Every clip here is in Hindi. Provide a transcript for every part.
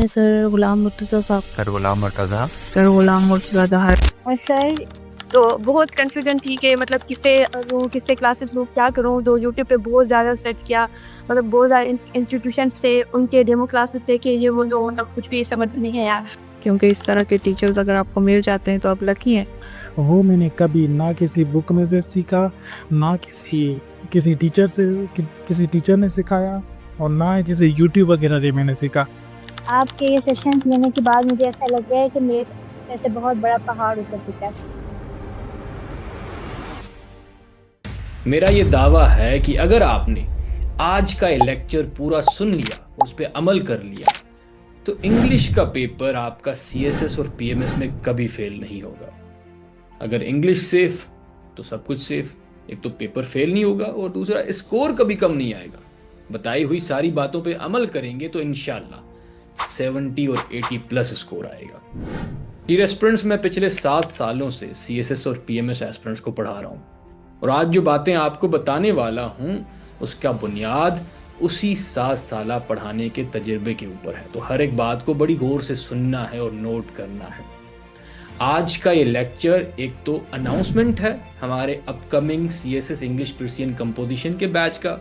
सर गुलाम मुर्तज़ा साहब। सर गुलाम मुर्तज़ा। सर गुलाम मुर्तज़ा। और सर तो बहुत कंफ्यूजन थी कि मतलब किससे लूँ, किससे क्लासेस लूँ, क्या करूँ। तो यूट्यूब पे बहुत ज़्यादा सर्च किया, मतलब बहुत ज़्यादा इंस्टीट्यूशंस थे, उनके डेमो क्लासेस देखे, ये वो तो मतलब कुछ भी समझ नहीं है यार। क्योंकि इस तरह के टीचर्स अगर आपको मिल जाते हैं तो आप लकी हैं। वो मैंने कभी ना किसी बुक में से सीखा, ना किसी टीचर से किसी टीचर ने सिखाया, और ना ही किसी यूट्यूब वगैरह से मैंने सीखा। आपके ये सेशंस लेने के बाद मुझे ऐसा लग रहा है कि मेरे जैसे बहुत बड़ा पहाड़ ऊपर दिखा। मेरा ये दावा है कि अगर आपने आज का ये लेक्चर पूरा सुन लिया, उस पर अमल कर लिया, तो इंग्लिश का पेपर आपका सीएसएस और पीएमएस में कभी फेल नहीं होगा। अगर इंग्लिश सेफ तो सब कुछ सेफ। एक तो पेपर फेल नहीं होगा और दूसरा स्कोर कभी कम नहीं आएगा। बताई हुई सारी बातों पे अमल करेंगे तो इंशाल्लाह 70 और 80 प्लस स्कोर आएगा। डियर एस्पिरेंट्स, मैं पिछले 7 सालों से सीएसएस और पीएमएस एस्पिरेंट्स को पढ़ा रहा हूँ और आज जो बातें आपको बताने वाला हूँ उसका बुनियाद उसी 7 साल पढ़ाने के तजुर्बे के ऊपर है। तो हर एक बात को बड़ी गौर से सुनना है और नोट करना है। आज का ये लेक्चर एक तो अनाउंसमेंट है हमारे upcoming CSS English Persian composition के बैच का,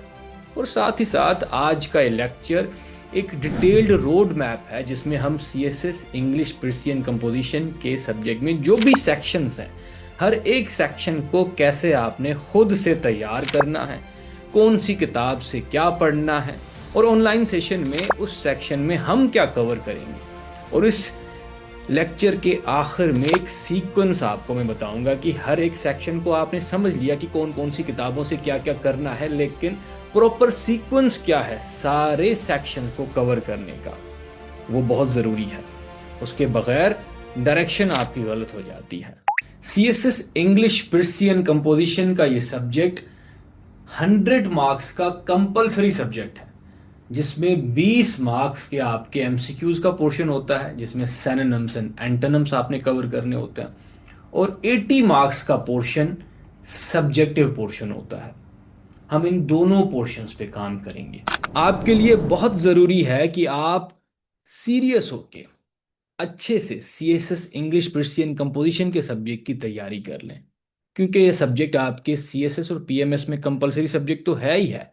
और साथ ही साथ आज का ये लेक्चर एक डिटेल्ड रोड मैप है जिसमें हम सीएसएस इंग्लिश पर्सियन कंपोजिशन के सब्जेक्ट में जो भी सेक्शंस हैं, हर एक सेक्शन को कैसे आपने खुद से तैयार करना है, कौन सी किताब से क्या पढ़ना है, और ऑनलाइन सेशन में उस सेक्शन में हम क्या कवर करेंगे। और इस लेक्चर के आखिर में एक सीक्वेंस आपको मैं बताऊंगा कि हर एक सेक्शन को आपने समझ लिया कि कौन कौन सी किताबों से क्या क्या करना है, लेकिन प्रॉपर सीक्वेंस क्या है सारे सेक्शन को कवर करने का, वो बहुत ज़रूरी है। उसके बगैर डायरेक्शन आपकी गलत हो जाती है। सीएसएस इंग्लिश पर्सियन कंपोजिशन का ये सब्जेक्ट 100 मार्क्स का कंपलसरी सब्जेक्ट है, जिसमें 20 मार्क्स के आपके एमसीक्यूज का पोर्शन होता है, जिसमें सिनोनिम्स एंड एंटोनिम्स आपने कवर करने होते हैं, और 80 मार्क्स का पोर्शन सब्जेक्टिव पोर्शन होता है। हम इन दोनों पोर्शंस पे काम करेंगे। आपके लिए बहुत ज़रूरी है कि आप सीरियस होके अच्छे से सीएसएस इंग्लिश पर्सियन कंपोजिशन के सब्जेक्ट की तैयारी कर लें, क्योंकि ये सब्जेक्ट आपके सीएसएस और पीएमएस में कंपलसरी सब्जेक्ट तो है ही है,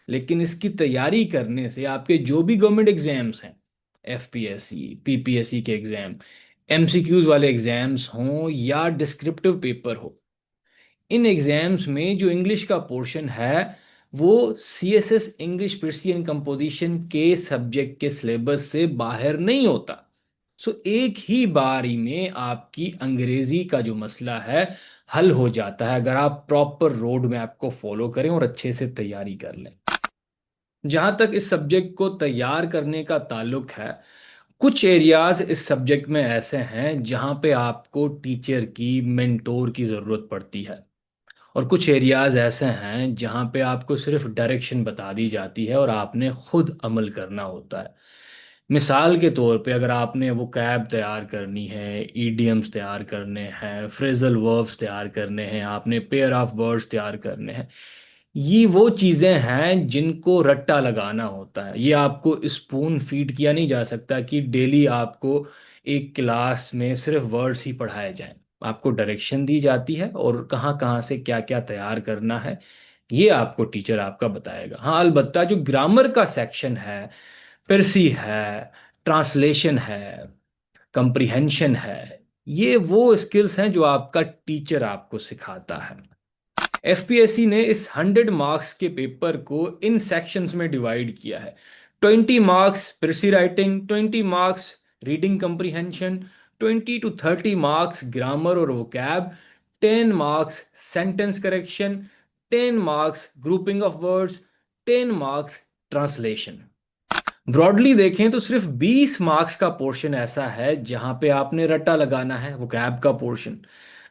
लेकिन इसकी तैयारी करने से आपके जो भी गवर्नमेंट एग्जाम्स हैं, एफपीएससी पीपीएससी के एग्जाम, एमसीक्यूज वाले एग्जाम्स हों या डिस्क्रिप्टिव पेपर हो, इन एग्जाम्स में जो इंग्लिश का पोर्शन है वो सीएसएस इंग्लिश पर्सियन कंपोजिशन के सब्जेक्ट के सिलेबस से बाहर नहीं होता। सो एक ही बारी में आपकी अंग्रेजी का जो मसला है हल हो जाता है अगर आप प्रॉपर रोड मैप को फॉलो करें और अच्छे से तैयारी कर लें। जहां तक इस सब्जेक्ट को तैयार करने का ताल्लुक है, कुछ एरियाज इस सब्जेक्ट में ऐसे हैं जहां पे आपको टीचर की मेंटोर की ज़रूरत पड़ती है, और कुछ एरियाज ऐसे हैं जहां पे आपको सिर्फ डायरेक्शन बता दी जाती है और आपने खुद अमल करना होता है। मिसाल के तौर पे अगर आपने वो कैब तैयार करनी है, ईडियम्स तैयार करने हैं, फ्रेजल वर्ब्स तैयार करने हैं, आपने पेयर ऑफ वर्ड्स तैयार करने हैं, ये वो चीज़ें हैं जिनको रट्टा लगाना होता है। ये आपको स्पून फीड किया नहीं जा सकता कि डेली आपको एक क्लास में सिर्फ वर्ड्स ही पढ़ाए जाएं। आपको डायरेक्शन दी जाती है और कहाँ कहाँ से क्या क्या तैयार करना है ये आपको टीचर आपका बताएगा। हाँ, अलबत्ता जो ग्रामर का सेक्शन है, पेरसी है, ट्रांसलेशन है, कंप्रीहेंशन है, ये वो स्किल्स हैं जो आपका टीचर आपको सिखाता है। एफपीएससी ने इस 100 मार्क्स के पेपर को इन सेक्शंस में डिवाइड किया है। 20 marks precis writing, 20 marks reading comprehension, 20 to 30 marks grammar और vocab, 10 marks sentence correction, 10 marks grouping of words, 10 marks translation. Broadly देखें तो सिर्फ 20 मार्क्स का पोर्शन ऐसा है जहां पे आपने रट्टा लगाना है, वो कैब का पोर्शन।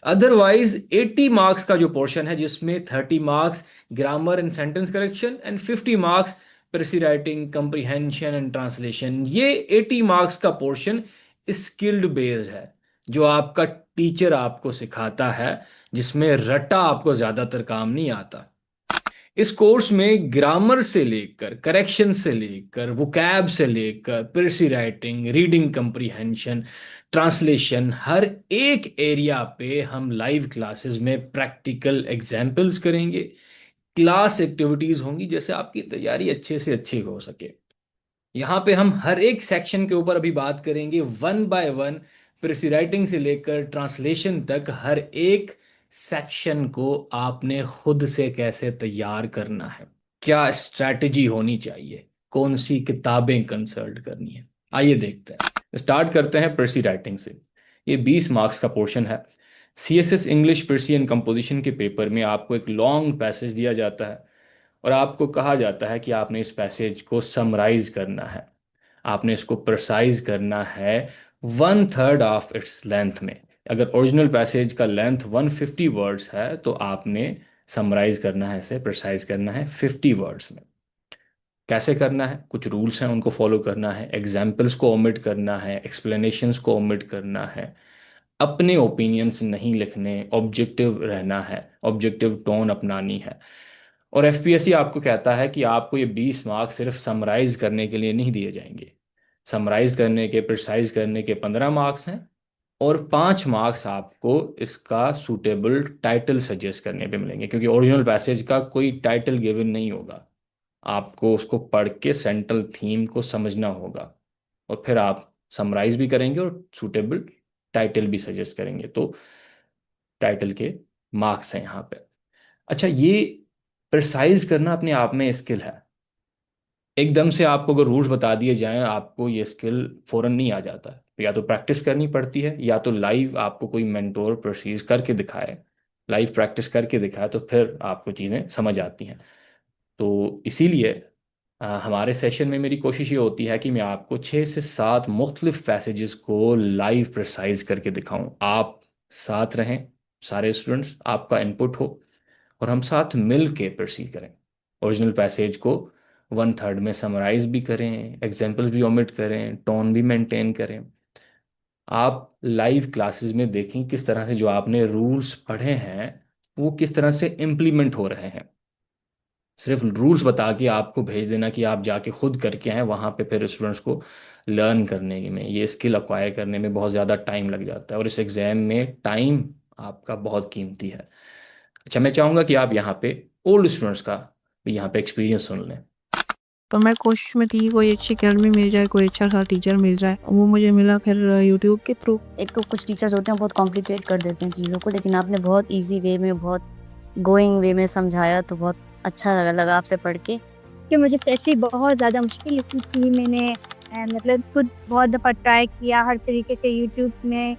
अदरवाइज 80 मार्क्स का जो पोर्शन है जिसमें 30 marks grammar and sentence correction and 50 marks precis writing comprehension and translation, ये 80 मार्क्स का पोर्शन स्किल्ड बेस्ड है जो आपका टीचर आपको सिखाता है, जिसमें रट्टा आपको ज्यादातर काम नहीं आता। इस कोर्स में ग्रामर से लेकर करेक्शन से लेकर वोकैब से लेकर पिरसी राइटिंग, रीडिंग कंप्रीहेंशन, ट्रांसलेशन, हर एक एरिया पे हम लाइव क्लासेस में प्रैक्टिकल एग्जाम्पल्स करेंगे। क्लास एक्टिविटीज होंगी जैसे आपकी तैयारी अच्छे से अच्छी हो सके। यहाँ पे हम हर एक सेक्शन के ऊपर अभी बात करेंगे वन बाय वन, प्रेसी राइटिंग से लेकर ट्रांसलेशन तक हर एक सेक्शन को आपने खुद से कैसे तैयार करना है, क्या स्ट्रैटेजी होनी चाहिए, कौन सी किताबें कंसल्ट करनी है। आइए देखते हैं, स्टार्ट करते हैं प्रेसी राइटिंग से। ये 20 मार्क्स का पोर्शन है। सीएसएस इंग्लिश पर्सियन कंपोजिशन के पेपर में आपको एक लॉन्ग पैसेज दिया जाता है और आपको कहा जाता है कि आपने इस पैसेज को समराइज करना है, आपने इसको प्रिसाइज करना है 1/3 ऑफ इट्स लेंथ में। अगर ओरिजिनल पैसेज का लेंथ 150 वर्ड्स है तो आपने समराइज करना है, इसे प्रिसाइज करना है 50 वर्ड्स में। कैसे करना है, कुछ रूल्स हैं, उनको फॉलो करना है। एग्जाम्पल्स को ओमिट करना है, एक्सप्लेनेशंस को ओमिट करना है, अपने ओपिनियंस नहीं लिखने, ऑब्जेक्टिव रहना है, ऑब्जेक्टिव टोन अपनानी है। और एफपीएससी आपको कहता है कि आपको ये 20 मार्क्स सिर्फ समराइज करने के लिए नहीं दिए जाएंगे। समराइज करने के, प्रिसाइज करने के 15 मार्क्स हैं और 5 मार्क्स आपको इसका सूटेबल टाइटल सजेस्ट करने पे मिलेंगे, क्योंकि ओरिजिनल पैसेज का कोई टाइटल गिवन नहीं होगा। आपको उसको पढ़ के सेंट्रल थीम को समझना होगा और फिर आप समराइज भी करेंगे और सूटेबल टाइटल भी सजेस्ट करेंगे, तो टाइटल के मार्क्स हैं यहाँ पे। अच्छा, ये प्रिसाइज करना अपने आप में स्किल है। एकदम से आपको अगर रूल्स बता दिए जाएं आपको ये स्किल फौरन नहीं आ जाता है, तो या तो प्रैक्टिस करनी पड़ती है या तो लाइव आपको कोई मेंटोर प्रोसीज करके दिखाए, लाइव प्रैक्टिस करके दिखाए, तो फिर आपको चीज़ें समझ आती हैं। तो इसीलिए हमारे सेशन में मेरी कोशिश ये होती है कि मैं आपको 6 से 7 मुख्तलिफ पैसेजेस को लाइव प्रिसाइज करके दिखाऊं। आप साथ रहें, सारे स्टूडेंट्स, आपका इनपुट हो और हम साथ मिल के परसीव करें। ओरिजिनल पैसेज को 1/3 में समराइज भी करें, एग्जाम्पल्स भी ओमिट करें, टोन भी मेंटेन करें। आप लाइव क्लासेस में देखें किस तरह से जो आपने रूल्स पढ़े हैं वो किस तरह से इम्प्लीमेंट हो रहे हैं। सिर्फ रूल्स बता के आपको भेज देना कि आप जाके खुद करके आए, वहाँ पे फिर स्टूडेंट्स को लर्न करने में, ये स्किल अक्वायर करने में बहुत ज़्यादा टाइम लग जाता है और इस एग्ज़ाम में टाइम आपका बहुत कीमती है। अच्छा, मैं चाहूँगा कि आप यहाँ पे ओल्ड स्टूडेंट्स का भी यहाँ पे एक्सपीरियंस सुन लें। तो मैं कोशिश में थी कोई अच्छी अकेडमी मिल जाए, कोई अच्छा सा टीचर मिल जाए। वो मुझे मिला फिर यूट्यूब के थ्रू। एक तो कुछ टीचर्स होते हैं बहुत कॉम्प्लिकेट कर देते हैं चीज़ों को, लेकिन आपने बहुत इजी वे में, बहुत गोइंग वे में समझाया, तो बहुत अच्छा लगा आपसे पढ़ के। कि मुझे स्पेशली बहुत ज़्यादा मुश्किल लगती थी। मैंने मतलब खुद बहुत दफ़ा ट्राई किया, हर तरीके के यूट्यूब में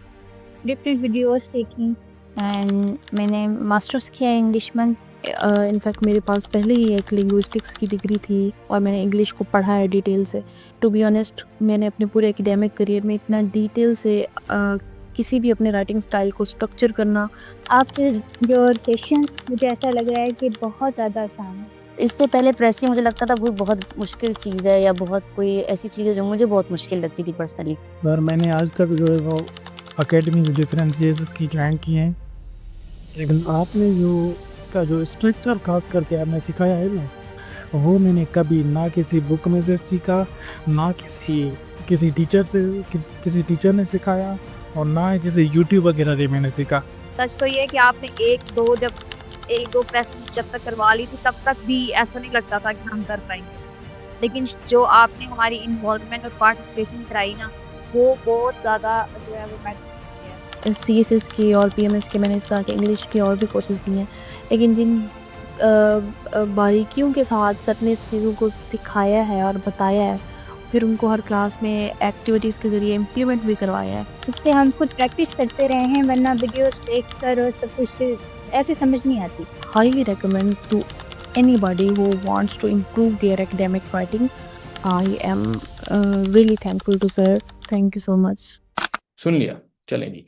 डिफरेंट वीडियोस देखी। एंड मैंने मास्टर्स किया इंग्लिश में। इनफैक्ट मेरे पास पहले ही एक लिंग्विस्टिक्स की डिग्री थी और मैंने इंग्लिश को पढ़ा है डिटेल से। टू बी ऑनेस्ट, मैंने अपने पूरे एकेडमिक करियर में इतना डिटेल से किसी भी अपने राइटिंग स्टाइल को स्ट्रक्चर करना। आपके जो सेशंस मुझे ऐसा लग रहा है कि बहुत ज़्यादा आसान है। इससे पहले प्रेसी मुझे लगता था वो बहुत मुश्किल चीज़ है या बहुत कोई ऐसी चीज़ है जो मुझे बहुत मुश्किल लगती थी पर्सनली। पर मैंने आज तक जो है वो अकेडमिक डिफरेंसेस की ज्वाइन की हैं, लेकिन आपने जो स्ट्रक्चर खास करके आपने सिखाया है ना, वो मैंने कभी ना किसी बुक में से सीखा, ना किसी किसी टीचर ने सिखाया और ना ही किसी यूट्यूब वगैरह से मैंने सीखा। सच तो ये है कि आपने जब एक दो प्रेस जैसा करवा ली थी, तब तक भी ऐसा नहीं लगता था कि हम कर पाएंगे। लेकिन जो आपने हमारी इन्वॉल्वमेंट और पार्टिसिपेशन कराई ना, वो बहुत ज़्यादा जो है वो मैटर किया है। CSS की और PMS के मैंने इस तरह के इंग्लिश के और भी कोर्सेज किए हैं, लेकिन जिन बारीकियों के साथ सर ने इस चीज़ों को सिखाया है और बताया है, फिर उनको हर क्लास में एक्टिविटीज़ के ज़रिए इम्प्लीमेंट भी करवाया है। इससे हम खुद प्रैक्टिस करते रहे हैं, वरना वीडियोस देखकर और सब कुछ ऐसे समझ नहीं आती। Highly recommend to anybody who wants to improve their academic writing. I am really thankful to sir. Thank you so much. सुन लिया, चलें जी।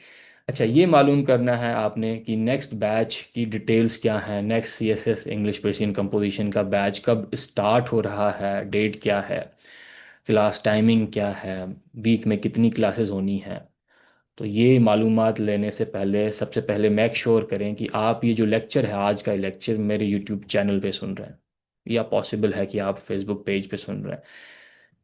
अच्छा, ये मालूम करना है आपने कि नेक्स्ट बैच की डिटेल्स क्या हैं, next CSS English Persian composition का बैच कब स्टार्ट हो रहा है, डेट क्या है, क्लास टाइमिंग क्या है, वीक में कितनी क्लासेस होनी है। तो ये मालूमात लेने से पहले सबसे पहले मेक श्योर करें कि आप ये जो लेक्चर है, आज का लेक्चर, मेरे यूट्यूब चैनल पे सुन रहे हैं, या पॉसिबल है कि आप फेसबुक पेज पे सुन रहे हैं।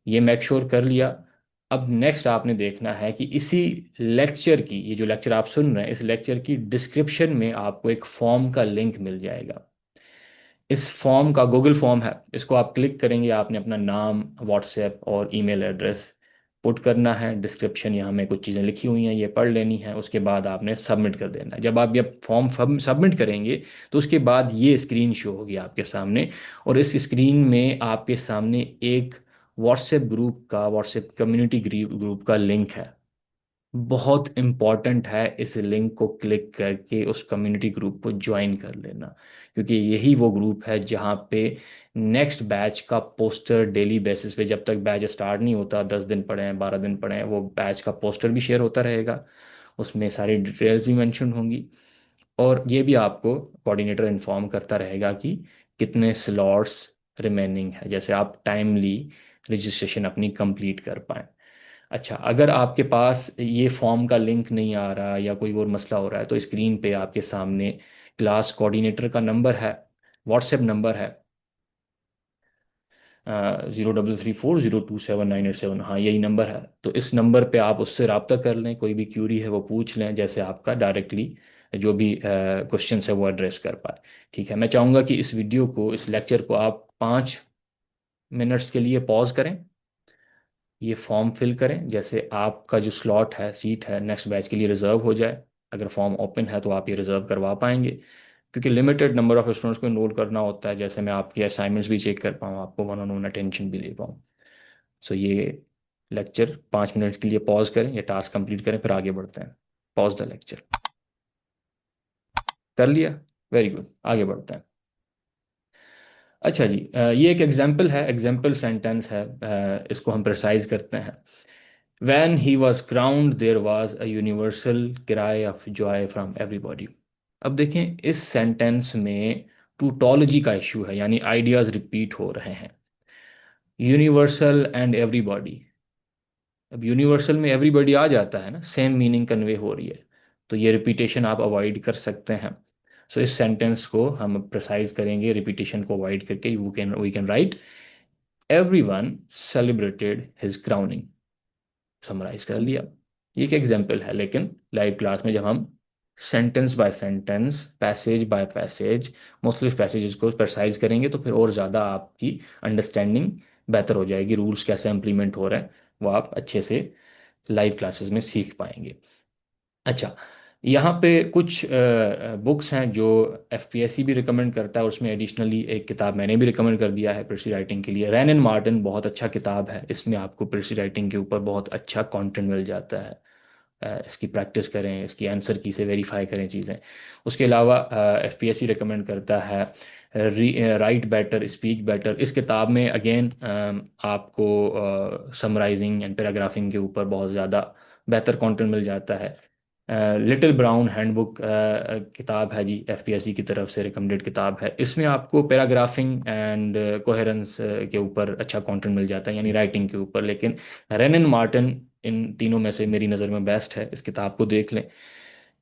ये मेक श्योर कर लिया। अब नेक्स्ट आपने देखना है कि इसी लेक्चर की, ये जो लेक्चर आप सुन रहे हैं, इस लेक्चर की डिस्क्रिप्शन में आपको एक फॉर्म का लिंक मिल जाएगा। इस फॉर्म का गूगल फॉर्म है, इसको आप क्लिक करेंगे, आपने अपना नाम, व्हाट्सएप और ईमेल एड्रेस पुट करना है। डिस्क्रिप्शन यहाँ में कुछ चीज़ें लिखी हुई हैं, ये पढ़ लेनी है। उसके बाद आपने सबमिट कर देना है। जब आप ये फॉर्म सबमिट करेंगे तो उसके बाद ये स्क्रीन शो होगी आपके सामने, और इस स्क्रीन में आपके सामने एक व्हाट्सएप कम्युनिटी ग्रुप का लिंक है। बहुत इम्पॉर्टेंट है इस लिंक को क्लिक करके उस कम्युनिटी ग्रुप को ज्वाइन कर लेना, क्योंकि यही वो ग्रुप है जहाँ पे नेक्स्ट बैच का पोस्टर डेली बेसिस पे, जब तक बैच स्टार्ट नहीं होता, 10 दिन पड़े हैं, 12 दिन पड़े हैं, वो बैच का पोस्टर भी शेयर होता रहेगा। उसमें सारी डिटेल्स भी मेंशन होंगी, और ये भी आपको कोऑर्डिनेटर इन्फॉर्म करता रहेगा कि कितने स्लॉट्स रिमेनिंग है, जैसे आप टाइमली रजिस्ट्रेशन अपनी कंप्लीट कर पाएँ। अच्छा, अगर आपके पास ये फॉर्म का लिंक नहीं आ रहा या कोई और मसला हो रहा है, तो स्क्रीन पे आपके सामने क्लास कोऑर्डिनेटर का नंबर है, व्हाट्सएप नंबर है, 0334027987। हाँ, यही नंबर है। तो इस नंबर पे आप उससे रब्ता कर लें, कोई भी क्यूरी है वो पूछ लें, जैसे आपका डायरेक्टली जो भी क्वेश्चन है वो एड्रेस कर पाए। ठीक है, मैं चाहूँगा कि इस वीडियो को, इस लेक्चर को आप 5 मिनट्स के लिए पॉज करें, ये फॉर्म फिल करें, जैसे आपका जो स्लॉट है, सीट है, नेक्स्ट बैच के लिए रिजर्व हो जाए। अगर फॉर्म ओपन है तो आप ये रिजर्व करवा पाएंगे, क्योंकि लिमिटेड नंबर ऑफ स्टूडेंट्स को इनरोल करना होता है, जैसे मैं आपकी असाइनमेंट्स भी चेक कर पाऊँ, आपको वन ऑन वन अटेंशन भी दे पाऊँ। सो ये लेक्चर 5 मिनट के लिए पॉज करें, ये टास्क कंप्लीट करें, फिर आगे बढ़ते हैं। Pause the lecture. कर लिया? वेरी गुड, आगे बढ़ते हैं। अच्छा जी, ये एक एग्जाम्पल है, एग्जाम्पल सेंटेंस है, इसको हम प्रिसाइज करते हैं। When he was crowned, there was a universal cry of joy from everybody. अब देखें, इस सेंटेंस में टूटोलॉजी का इशू है, यानी आइडियाज रिपीट हो रहे हैं। यूनिवर्सल एंड एवरीबॉडी, अब यूनिवर्सल में एवरीबॉडी आ जाता है ना, सेम मीनिंग कन्वे हो रही है, तो ये रिपीटेशन आप अवॉइड कर सकते हैं। सो इस सेंटेंस को हम प्रिसाइज करेंगे, रिपीटेशन को अवॉइड करके we can write everyone celebrated his crowning. Summarize कर लिया। ये एक एग्जाम्पल है, लेकिन लाइव क्लास में जब हम sentence by sentence, passage by passage, मुख्तलिफ पैसेजेस को प्रिसाइज करेंगे, तो फिर और ज़्यादा आपकी अंडरस्टैंडिंग बेहतर हो जाएगी। रूल्स कैसे इम्प्लीमेंट हो रहे हैं वो आप अच्छे से लाइव क्लासेस में सीख पाएंगे। अच्छा, यहाँ पे कुछ बुक्स हैं जो एफपीएससी भी रिकमेंड करता है, और उसमें एडिशनली एक किताब मैंने भी रिकमेंड कर दिया है प्रेसी राइटिंग के लिए। रैन एंड मार्टिन बहुत अच्छा किताब है, इसमें आपको प्रेसी राइटिंग के ऊपर बहुत अच्छा कंटेंट मिल जाता है। इसकी प्रैक्टिस करें, इसकी आंसर की से वेरीफाई करें चीज़ें। उसके अलावा एफपीएससी रिकमेंड करता है राइट बेटर स्पीक बेटर। इस किताब में अगेन आपको समराइजिंग एंड पैराग्राफिंग के ऊपर बहुत ज़्यादा बेहतर कंटेंट मिल जाता है। लिटिल ब्राउन हैंडबुक किताब है जी, एफपीएससी की तरफ से रिकमेंडेड किताब है। इसमें आपको पैराग्राफिंग एंड कोहेरेंस के ऊपर अच्छा कंटेंट मिल जाता है, यानी राइटिंग के ऊपर। लेकिन रेन एंड मार्टिन इन तीनों में से मेरी नज़र में बेस्ट है, इस किताब को देख लें।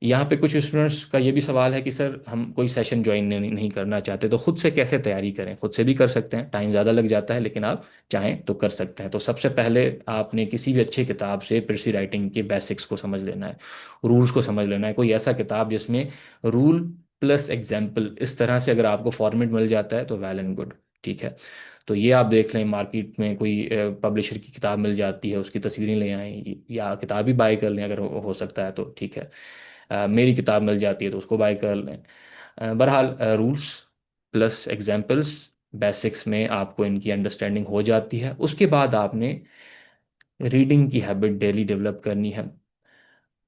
यहाँ पे कुछ स्टूडेंट्स का ये भी सवाल है कि सर हम कोई सेशन ज्वाइन नहीं करना चाहते, तो खुद से कैसे तैयारी करें? खुद से भी कर सकते हैं, टाइम ज़्यादा लग जाता है, लेकिन आप चाहें तो कर सकते हैं। तो सबसे पहले आपने किसी भी अच्छी किताब से प्रेसी राइटिंग के बेसिक्स को समझ लेना है, रूल्स को समझ लेना है। कोई ऐसा किताब जिसमें रूल प्लस एग्जाम्पल इस तरह से अगर आपको फॉर्मेट मिल जाता है तो वेल एंड गुड, ठीक है। तो ये आप देख लें, मार्केट में कोई पब्लिशर की किताब मिल जाती है, उसकी तस्वीरें ले आएँ, या किताब ही बाय कर लें अगर हो सकता है तो, ठीक है। मेरी किताब मिल जाती है तो उसको बाय कर लें। बहरहाल रूल्स प्लस एग्जाम्पल्स बेसिक्स में आपको इनकी अंडरस्टैंडिंग हो जाती है। उसके बाद आपने रीडिंग की हैबिट डेली डेवलप करनी है।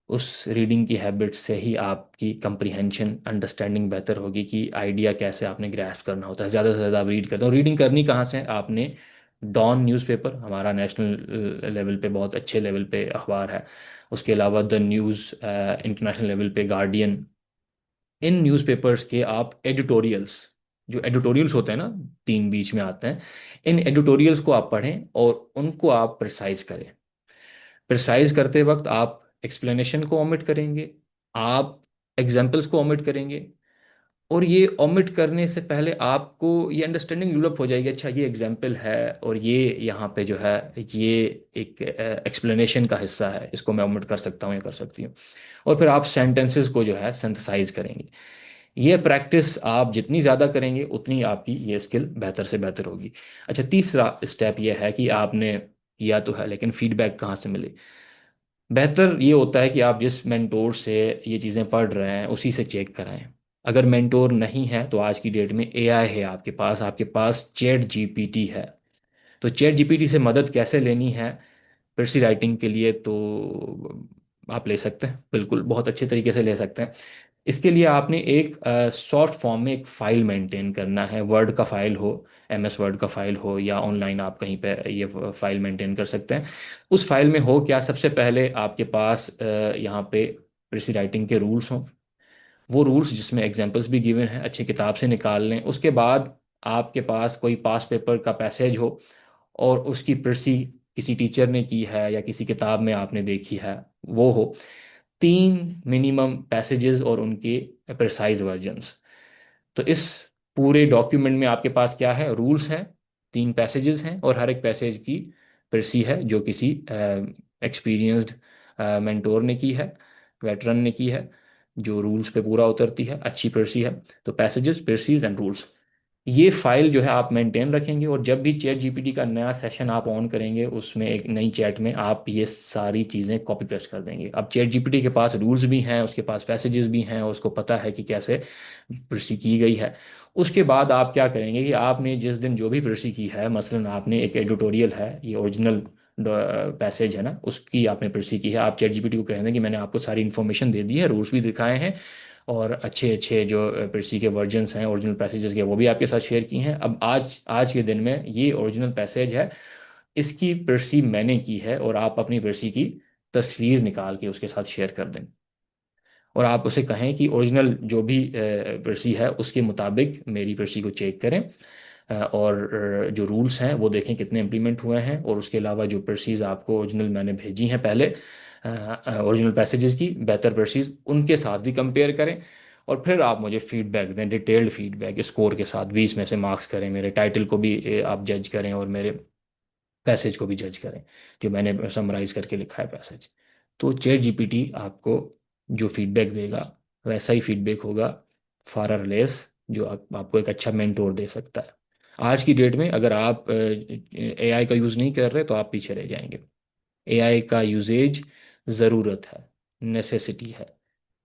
उस रीडिंग की हैबिट से ही आपकी कंप्रीहेंशन, अंडरस्टैंडिंग बेहतर होगी कि आइडिया कैसे आपने ग्रैस्प करना होता है। ज़्यादा से ज़्यादा आप रीड करते हो। रीडिंग करनी कहाँ से? आपने डॉन न्यूज़पेपर, हमारा नेशनल लेवल पे बहुत अच्छे लेवल पे अखबार है। उसके अलावा द न्यूज़, इंटरनेशनल लेवल पे गार्डियन। इन न्यूज़पेपर्स के आप एडिटोरियल्स, जो एडिटोरियल्स होते हैं ना, 3 बीच में आते हैं, इन एडिटोरियल्स को आप पढ़ें और उनको आप प्रिसाइज करें। प्रिसाइज करते वक्त आप एक्सप्लेनेशन को ओमिट करेंगे, आप एग्जाम्पल्स को ओमिट करेंगे, और ये ओमिट करने से पहले आपको ये अंडरस्टैंडिंग डेवलप हो जाएगी, अच्छा ये एग्जाम्पल है और ये यहाँ पे जो है ये एक एक्सप्लेनेशन का हिस्सा है, इसको मैं ओमिट कर सकता हूँ या कर सकती हूँ। और फिर आप सेंटेंसेस को जो है सिंथेसाइज करेंगे। ये प्रैक्टिस आप जितनी ज़्यादा करेंगे उतनी आपकी ये स्किल बेहतर से बेहतर होगी। अच्छा, तीसरा स्टेप ये है कि आपने किया तो है लेकिन फीडबैक कहाँ से मिले। बेहतर ये होता है कि आप जिस मेंटोर से ये चीज़ें पढ़ रहे हैं उसी से चेक कराएं। अगर मेंटोर नहीं है तो आज की डेट में एआई है आपके पास चैट जीपीटी है। तो चैट जीपीटी से मदद कैसे लेनी है कृषि राइटिंग के लिए, तो आप ले सकते हैं, बिल्कुल बहुत अच्छे तरीके से ले सकते हैं। इसके लिए आपने एक शॉर्ट फॉर्म में एक फ़ाइल मेंटेन करना है, वर्ड का फाइल हो, एमएस वर्ड का फाइल हो, या ऑनलाइन आप कहीं पे ये फाइल मेंटेन कर सकते हैं। उस फाइल में हो क्या, सबसे पहले आपके पास यहाँ पे कृषि राइटिंग के रूल्स हों, वो रूल्स जिसमें एग्जांपल्स भी गिवन हैं, अच्छी किताब से निकाल लें। उसके बाद आपके पास कोई पास पेपर का पैसेज हो और उसकी प्रसी किसी टीचर ने की है या किसी किताब में आपने देखी है वो हो, 3 मिनिमम पैसेजेस और उनके प्रिसाइज वर्जन्स। तो इस पूरे डॉक्यूमेंट में आपके पास क्या है, रूल्स हैं, 3 पैसेजेस हैं, और हर एक पैसेज की प्रसी है जो किसी एक्सपीरियंस्ड मेंटोर ने की है, वेटरन ने की है, जो रूल्स पे पूरा उतरती है, अच्छी प्रसी है। तो पैसेजेस, प्रसीज एंड रूल्स, ये फाइल जो है आप मेंटेन रखेंगे, और जब भी चैट जीपीटी का नया सेशन आप ऑन करेंगे उसमें एक नई चैट में आप ये सारी चीज़ें कॉपी पेस्ट कर देंगे। अब चैट जीपीटी के पास रूल्स भी हैं, उसके पास पैसेजेस भी हैं, और उसको पता है कि कैसे प्रस्तुति की गई है। उसके बाद आप क्या करेंगे कि आपने जिस दिन जो भी प्रस्तुति की है, मसलन आपने एक एडिटोरियल है, ये ओरिजिनल पैसेज है ना, उसकी आपने प्रस्तुति की है, आप चैट जीपीटी को कह दें कि मैंने आपको सारी इन्फॉर्मेशन दे दी है, रूल्स भी दिखाए हैं, और अच्छे अच्छे जो प्रसी के वर्जन्स हैं, ओरिजिनल पैसेजेस के, वो भी आपके साथ शेयर की हैं। अब आज आज के दिन में ये ओरिजिनल पैसेज है, इसकी प्रसी मैंने की है, और आप अपनी प्रसी की तस्वीर निकाल के उसके साथ शेयर कर दें, और आप उसे कहें कि ओरिजिनल जो भी प्रसी है उसके मुताबिक मेरी प्रसी को चेक करें, और जो रूल्स हैं वो देखें कितने इम्प्लीमेंट हुए हैं, और उसके अलावा जो प्रसीज आपको ओरिजिनल मैंने भेजी हैं पहले, ओरिजिनल पैसेजेस की बेहतर प्रसीज, उनके साथ भी कंपेयर करें, और फिर आप मुझे फीडबैक दें, डिटेल्ड फीडबैक स्कोर के साथ, 20 में से मार्क्स करें, मेरे टाइटल को भी आप जज करें, और मेरे पैसेज को भी जज करें जो मैंने समराइज करके लिखा है पैसेज। तो चैट जीपीटी आपको जो फीडबैक देगा वैसा ही फीडबैक होगा, फार और लेस, जो आपको एक अच्छा मेंटोर दे सकता है। आज की डेट में अगर आप एआई का यूज़ नहीं कर रहे तो आप पीछे रह जाएंगे। एआई का यूजेज ज़रूरत है, नेसेसिटी है।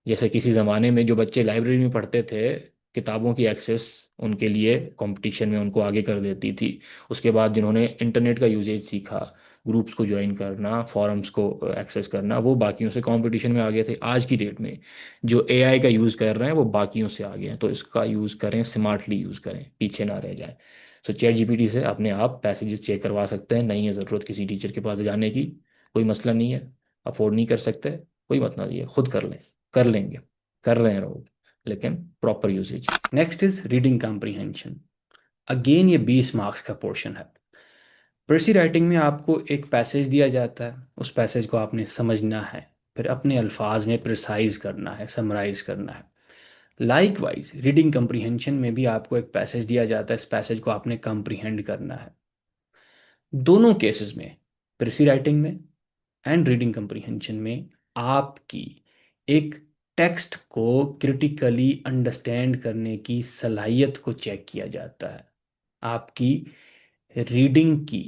जैसे किसी ज़माने में जो बच्चे लाइब्रेरी में पढ़ते थे, किताबों की एक्सेस उनके लिए कंपटीशन में उनको आगे कर देती थी। उसके बाद जिन्होंने इंटरनेट का यूजेज सीखा, ग्रुप्स को ज्वाइन करना, फॉरम्स को एक्सेस करना, वो बाकियों से कंपटीशन में आगे थे। आज की डेट में जो एआई का यूज़ कर रहे हैं वो बाकियों से आगे हैं, तो इसका यूज़ करें, स्मार्टली यूज़ करें, पीछे ना रह जाएं। सो चैट जीपीटी से अपने आप पैसेजेस चेक करवा सकते हैं, नहीं है ज़रूरत किसी टीचर के पास जाने की, कोई मसला नहीं है। अफोर्ड नहीं कर सकते, कोई मतलब नहीं है, खुद कर लें, कर लेंगे, कर रहे हैं लोग, लेकिन proper usage. Next is reading comprehension. Again ये 20 मार्क्स का पोर्शन है। पर्सी राइटिंग में आपको एक पैसेज दिया जाता है, उस पैसेज को आपने समझना है, फिर अपने अल्फाज में प्रिसाइज करना है, समराइज करना है। लाइकवाइज रीडिंग कॉम्प्रीहेंशन में भी आपको एक पैसेज दिया जाता है, इस पैसेज को आपने कॉम्प्रीहेंड करना है। दोनों केसेस में, पर्सी राइटिंग में एंड रीडिंग कॉम्प्रीहेंशन में, आपकी एक टेक्स्ट को क्रिटिकली अंडरस्टैंड करने की सलाहियत को चेक किया जाता है, आपकी रीडिंग की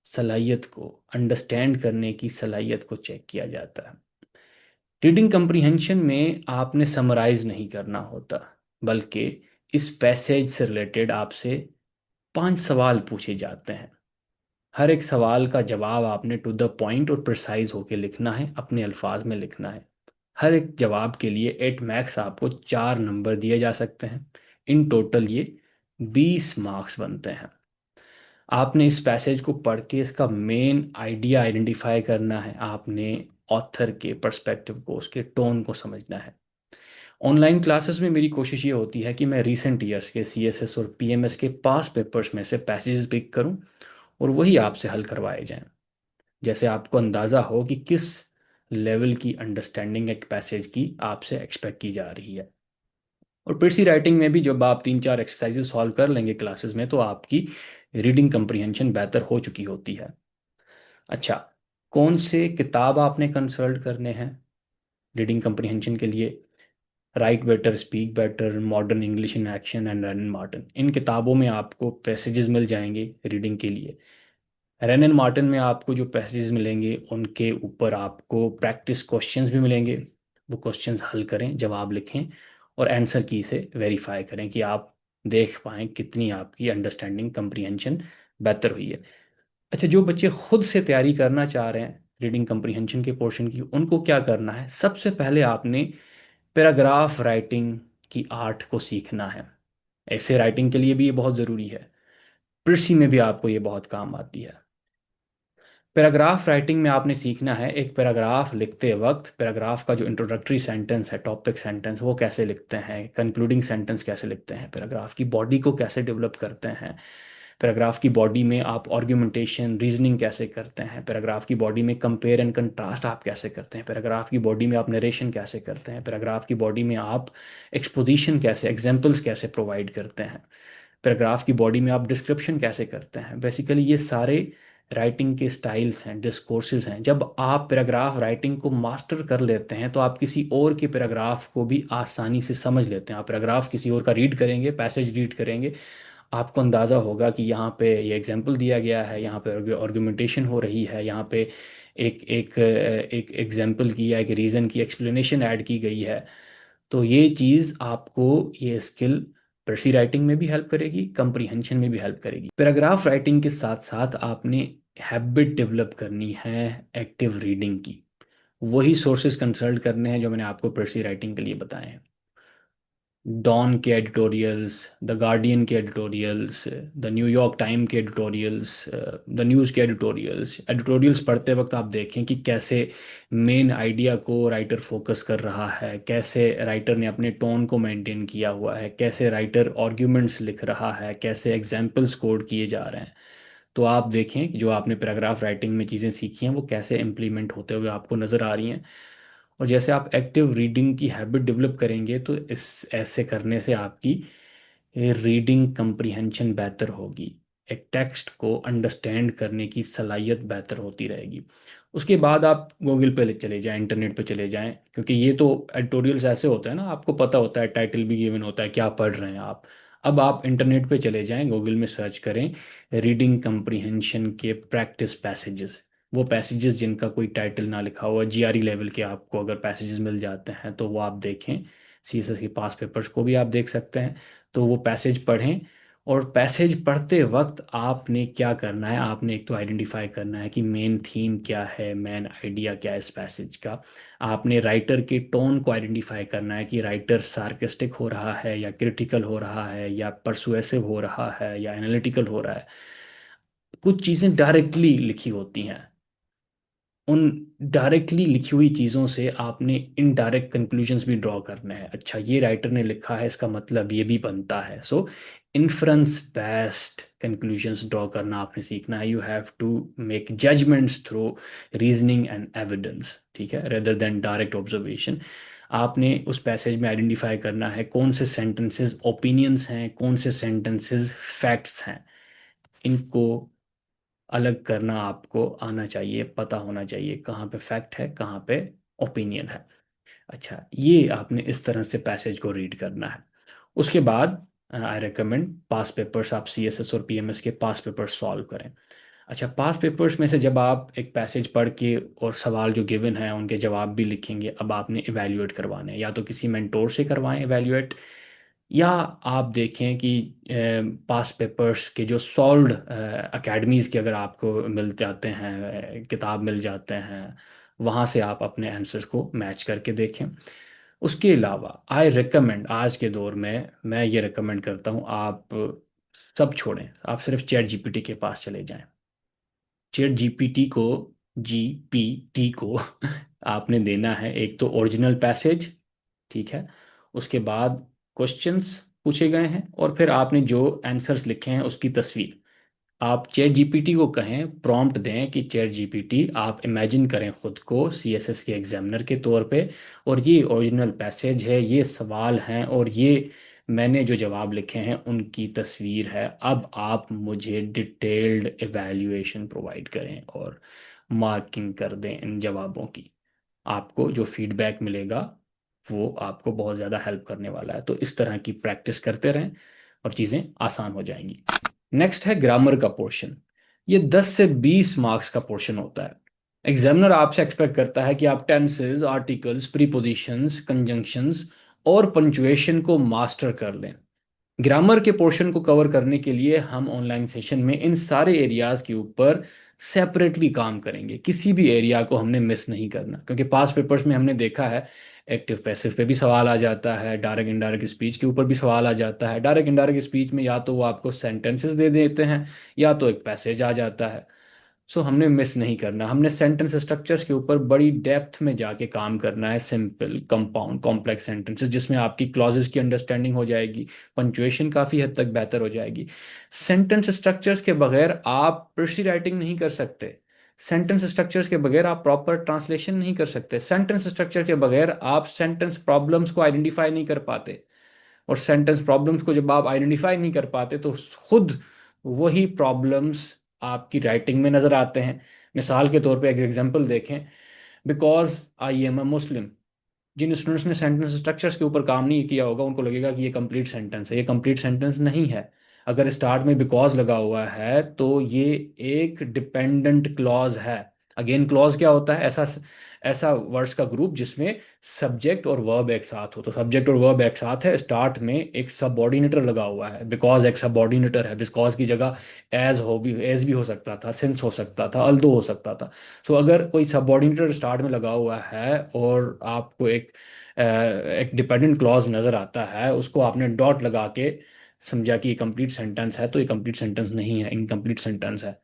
सलाहियत को, अंडरस्टैंड करने की सलाहियत को चेक किया जाता है। रीडिंग कॉम्प्रीहेंशन में आपने समराइज नहीं करना होता, बल्कि इस पैसेज से रिलेटेड आपसे 5 सवाल पूछे जाते हैं। हर एक सवाल का जवाब आपने टू द पॉइंट और प्रिसाइज होके लिखना है, अपने अल्फाज में लिखना है। हर एक जवाब के लिए एट मैक्स आपको 4 नंबर दिए जा सकते हैं। इन टोटल ये 20 मार्क्स बनते हैं। आपने इस पैसेज को पढ़ के इसका मेन आइडिया आइडेंटिफाई करना है, आपने ऑथर के पर्सपेक्टिव को, उसके टोन को समझना है। ऑनलाइन क्लासेस में मेरी कोशिश ये होती है कि मैं रीसेंट ईयर्स के सीएसएस और पीएमएस के पास पेपर्स में से पैसेजेस पिक करूं और वही आपसे हल करवाए जाएं, जैसे आपको अंदाज़ा हो कि किस लेवल की अंडरस्टैंडिंग एक पैसेज की आपसे एक्सपेक्ट की जा रही है। और पिरसी राइटिंग में भी जब आप 3-4 एक्सरसाइजेस सॉल्व कर लेंगे क्लासेस में तो आपकी रीडिंग कंप्रीहेंशन बेहतर हो चुकी होती है। अच्छा, कौन से किताब आपने कंसल्ट करने हैं रीडिंग कंप्रीहेंशन के लिए? Write better, speak better, modern English in action and Wren Martin, इन किताबों में आपको पैसेजेस मिल जाएंगे रीडिंग के लिए। रैनन मार्टिन में आपको जो पैसेजेस मिलेंगे उनके ऊपर आपको प्रैक्टिस क्वेश्चंस भी मिलेंगे। वो क्वेश्चंस हल करें, जवाब लिखें और आंसर की से वेरीफाई करें कि आप देख पाएँ कितनी आपकी अंडरस्टैंडिंग कंप्रीहेंशन बेहतर हुई है। अच्छा, जो बच्चे खुद से तैयारी करना चाह रहे हैं रीडिंग कंप्रीहेंशन के पोर्शन की, उनको क्या करना है? सबसे पहले आपने पैराग्राफ राइटिंग की आर्ट को सीखना है। ऐसे राइटिंग के लिए भी ये बहुत ज़रूरी है, कृषि में भी आपको ये बहुत काम आती है। पैराग्राफ राइटिंग में आपने सीखना है एक पैराग्राफ लिखते वक्त पैराग्राफ का जो इंट्रोडक्टरी सेंटेंस है, टॉपिक सेंटेंस, वो कैसे लिखते हैं, कंक्लूडिंग सेंटेंस कैसे लिखते हैं, पैराग्राफ की बॉडी को कैसे डेवलप करते हैं, पैराग्राफ की बॉडी में आप आर्ग्यूमेंटेशन, रीजनिंग कैसे करते हैं, पैराग्राफ की बॉडी में कंपेयर एंड कंट्रास्ट आप कैसे करते हैं, पैराग्राफ की बॉडी में आप नरेशन कैसे करते हैं, पैराग्राफ की बॉडी में आप एक्सपोजिशन कैसे, एग्जाम्पल्स कैसे प्रोवाइड करते हैं, पैराग्राफ की बॉडी में आप डिस्क्रिप्शन कैसे करते हैं। बेसिकली ये सारे राइटिंग के स्टाइल्स हैं, डिस्कोर्सेज हैं। जब आप पैराग्राफ राइटिंग को मास्टर कर लेते हैं तो आप किसी और के पैराग्राफ को भी आसानी से समझ लेते हैं। आप पैराग्राफ किसी और का रीड करेंगे, पैसेज रीड करेंगे, आपको अंदाज़ा होगा कि यहाँ पे ये एग्जाम्पल दिया गया है, यहाँ पे आर्गुमेंटेशन हो रही है, यहाँ पे एक एक एक एग्जाम्पल की या एक रीज़न की एक्सप्लेनेशन ऐड की गई है। तो ये चीज़ आपको, ये स्किल पर्सी राइटिंग में भी हेल्प करेगी, कंप्रीहेंशन में भी हेल्प करेगी। पैराग्राफ राइटिंग के साथ साथ आपने हैबिट डेवलप करनी है एक्टिव रीडिंग की। वही सोर्सेज कंसल्ट करने हैं जो मैंने आपको पर्सी राइटिंग के लिए बताए हैं। डॉन के एडिटोरियल्स, द गार्डियन के एडिटोरियल्स, द न्यूयॉर्क टाइम के एडिटोरियल्स, द न्यूज़ के एडिटोरियल्स। एडिटोरियल्स पढ़ते वक्त आप देखें कि कैसे मेन आइडिया को राइटर फोकस कर रहा है, कैसे राइटर ने अपने टोन को मेंटेन किया हुआ है, कैसे राइटर आर्ग्यूमेंट्स लिख रहा है, कैसे एग्जाम्पल्स कोड किए जा रहे हैं। तो आप देखें कि जो आपने पैराग्राफ राइटिंग में चीज़ें सीखी हैं वो कैसे इम्प्लीमेंट होते हुए आपको नज़र आ रही हैं। और जैसे आप एक्टिव रीडिंग की हैबिट डेवलप करेंगे तो इस ऐसे करने से आपकी रीडिंग कंप्रीहेंशन बेहतर होगी, एक टेक्स्ट को अंडरस्टैंड करने की सलाहियत बेहतर होती रहेगी। उसके बाद आप गूगल पे चले जाएं, इंटरनेट पे चले जाएं, क्योंकि ये तो एडिटोरियल्स ऐसे होते हैं ना, आपको पता होता है, टाइटल भी गिवन होता है, क्या पढ़ रहे हैं आप। अब आप इंटरनेट पे चले जाएं, गूगल में सर्च करें रीडिंग कंप्रीहेंशन के प्रैक्टिस पैसेजेस। वो पैसेजेस जिनका कोई टाइटल ना लिखा हुआ, जीआरई लेवल के आपको अगर पैसेजेस मिल जाते हैं तो वो आप देखें। सीएसएस के पास पेपर्स को भी आप देख सकते हैं। तो वो पैसेज पढ़ें। और पैसेज पढ़ते वक्त आपने क्या करना है, आपने एक तो आइडेंटिफाई करना है कि मेन थीम क्या है, मेन आइडिया क्या है इस पैसेज का। आपने राइटर के टोन को आइडेंटिफाई करना है कि राइटर सार्केस्टिक हो रहा है या क्रिटिकल हो रहा है या परसुएसिव हो रहा है या एनालिटिकल हो रहा है। कुछ चीज़ें डायरेक्टली लिखी होती हैं, उन डायरेक्टली लिखी हुई चीज़ों से आपने इनडायरेक्ट कंक्लूजन्स भी ड्रॉ करने हैं। अच्छा, ये राइटर ने लिखा है, इसका मतलब ये भी बनता है। So inference based conclusions draw करना आपने सीखना है। You have to make judgments through reasoning and evidence, ठीक है, रेदर देन डायरेक्ट ऑब्जर्वेशन। आपने उस पैसेज में आइडेंटिफाई करना है कौन से सेंटेंसेस ओपिनियंस हैं, कौन से सेंटेंसेस फैक्ट्स हैं। इनको अलग करना आपको आना चाहिए, पता होना चाहिए कहाँ पे फैक्ट है, कहाँ पे ओपिनियन है। अच्छा, ये आपने इस तरह से पैसेज को रीड करना है। उसके बाद आई रिकमेंड पास पेपर्स, आप सीएसएस और पीएमएस के पास पेपर्स सॉल्व करें। अच्छा, पास पेपर्स में से जब आप एक पैसेज पढ़ के और सवाल जो गिवन है उनके जवाब भी लिखेंगे, अब आपने इवैल्यूएट करवाने हैं। या तो किसी मेंटोर से करवाएं इवैल्यूएट, या आप देखें कि पास पेपर्स के जो सॉल्व्ड एकेडमीज़ के अगर आपको मिल जाते हैं, किताब मिल जाते हैं, वहाँ से आप अपने आंसर्स को मैच करके देखें। उसके अलावा आई रिकमेंड, आज के दौर में मैं ये रिकमेंड करता हूँ, आप सब छोड़ें, आप सिर्फ चैट जीपीटी के पास चले जाएं। चैट जीपीटी को आपने देना है एक तो ओरिजिनल पैसेज, ठीक है, उसके बाद क्वेश्चंस पूछे गए हैं, और फिर आपने जो आंसर्स लिखे हैं उसकी तस्वीर। आप चैट जीपीटी को कहें, प्रॉम्प्ट दें कि चैट जीपीटी आप इमेजिन करें खुद को सीएसएस के एग्जामिनर के तौर पे, और ये ओरिजिनल पैसेज है, ये सवाल हैं, और ये मैंने जो जवाब लिखे हैं उनकी तस्वीर है। अब आप मुझे डिटेल्ड एवेल्यूएशन प्रोवाइड करें और मार्किंग कर दें इन जवाबों की। आपको जो फीडबैक मिलेगा वो आपको बहुत ज़्यादा हेल्प करने वाला है। तो इस तरह की प्रैक्टिस करते रहें और चीज़ें आसान हो जाएंगी। नेक्स्ट है ग्रामर का पोर्शन। ये 10 से 20 मार्क्स का पोर्शन होता है। एग्जामिनर आपसे एक्सपेक्ट करता है कि आप टेंसेस, आर्टिकल्स, प्रीपोजिशंस, कंजंक्शंस और पंचुएशन को मास्टर कर लें। ग्रामर के पोर्शन को कवर करने के लिए हम ऑनलाइन सेशन में इन सारे एरियाज के ऊपर सेपरेटली काम करेंगे। किसी भी एरिया को हमने मिस नहीं करना, क्योंकि पास्ट पेपर्स में हमने देखा है एक्टिव पैसिव पे भी सवाल आ जाता है, डायरेक्ट इनडायरेक्ट स्पीच के ऊपर भी सवाल आ जाता है। डायरेक्ट इनडायरेक्ट स्पीच में या तो वो आपको सेंटेंसेस दे देते हैं या तो एक पैसेज आ जाता है। सो हमने मिस नहीं करना, हमने सेंटेंस स्ट्रक्चर्स के ऊपर बड़ी डेप्थ में जाके काम करना है। सिंपल, कंपाउंड, कॉम्प्लेक्स सेंटेंसेस जिसमें आपकी क्लॉजेस की अंडरस्टैंडिंग हो जाएगी, पंचुएशन काफ़ी हद तक बेहतर हो जाएगी। सेंटेंस स्ट्रक्चर्स के बगैर आप प्रिसी राइटिंग नहीं कर सकते। सेंटेंस स्ट्रक्चर्स के बगैर आप प्रॉपर ट्रांसलेशन नहीं कर सकते। सेंटेंस स्ट्रक्चर के बगैर आप सेंटेंस प्रॉब्लम्स को आइडेंटिफाई नहीं कर पाते, और सेंटेंस प्रॉब्लम्स को जब आप आइडेंटिफाई नहीं कर पाते तो खुद वही प्रॉब्लम्स आपकी राइटिंग में नज़र आते हैं। मिसाल के तौर पे एक एग्जांपल देखें, because I am a Muslim. जिन स्टूडेंट्स ने सेंटेंस स्ट्रक्चर्स के ऊपर काम नहीं किया होगा उनको लगेगा कि ये कंप्लीट सेंटेंस है। ये कंप्लीट सेंटेंस नहीं है। अगर स्टार्ट में बिकॉज लगा हुआ है तो ये एक डिपेंडेंट क्लॉज है। अगेन क्लॉज क्या होता है? ऐसा ऐसा वर्ड्स का ग्रुप जिसमें सब्जेक्ट और वर्ब एक साथ हो। तो सब्जेक्ट और वर्ब एक साथ है, स्टार्ट में एक सबऑर्डिनेटर लगा हुआ है। बिकॉज एक सबऑर्डिनेटर है, बिकॉज की जगह एज भी हो सकता था, सिंस हो सकता था, अल्दो हो सकता था। सो अगर कोई सबऑर्डिनेटर स्टार्ट में लगा हुआ है और आपको एक डिपेंडेंट क्लॉज नज़र आता है, उसको आपने डॉट लगा के समझा कि ये कंप्लीट सेंटेंस है, तो ये कंप्लीट सेंटेंस नहीं है, इनकम्प्लीट सेंटेंस है।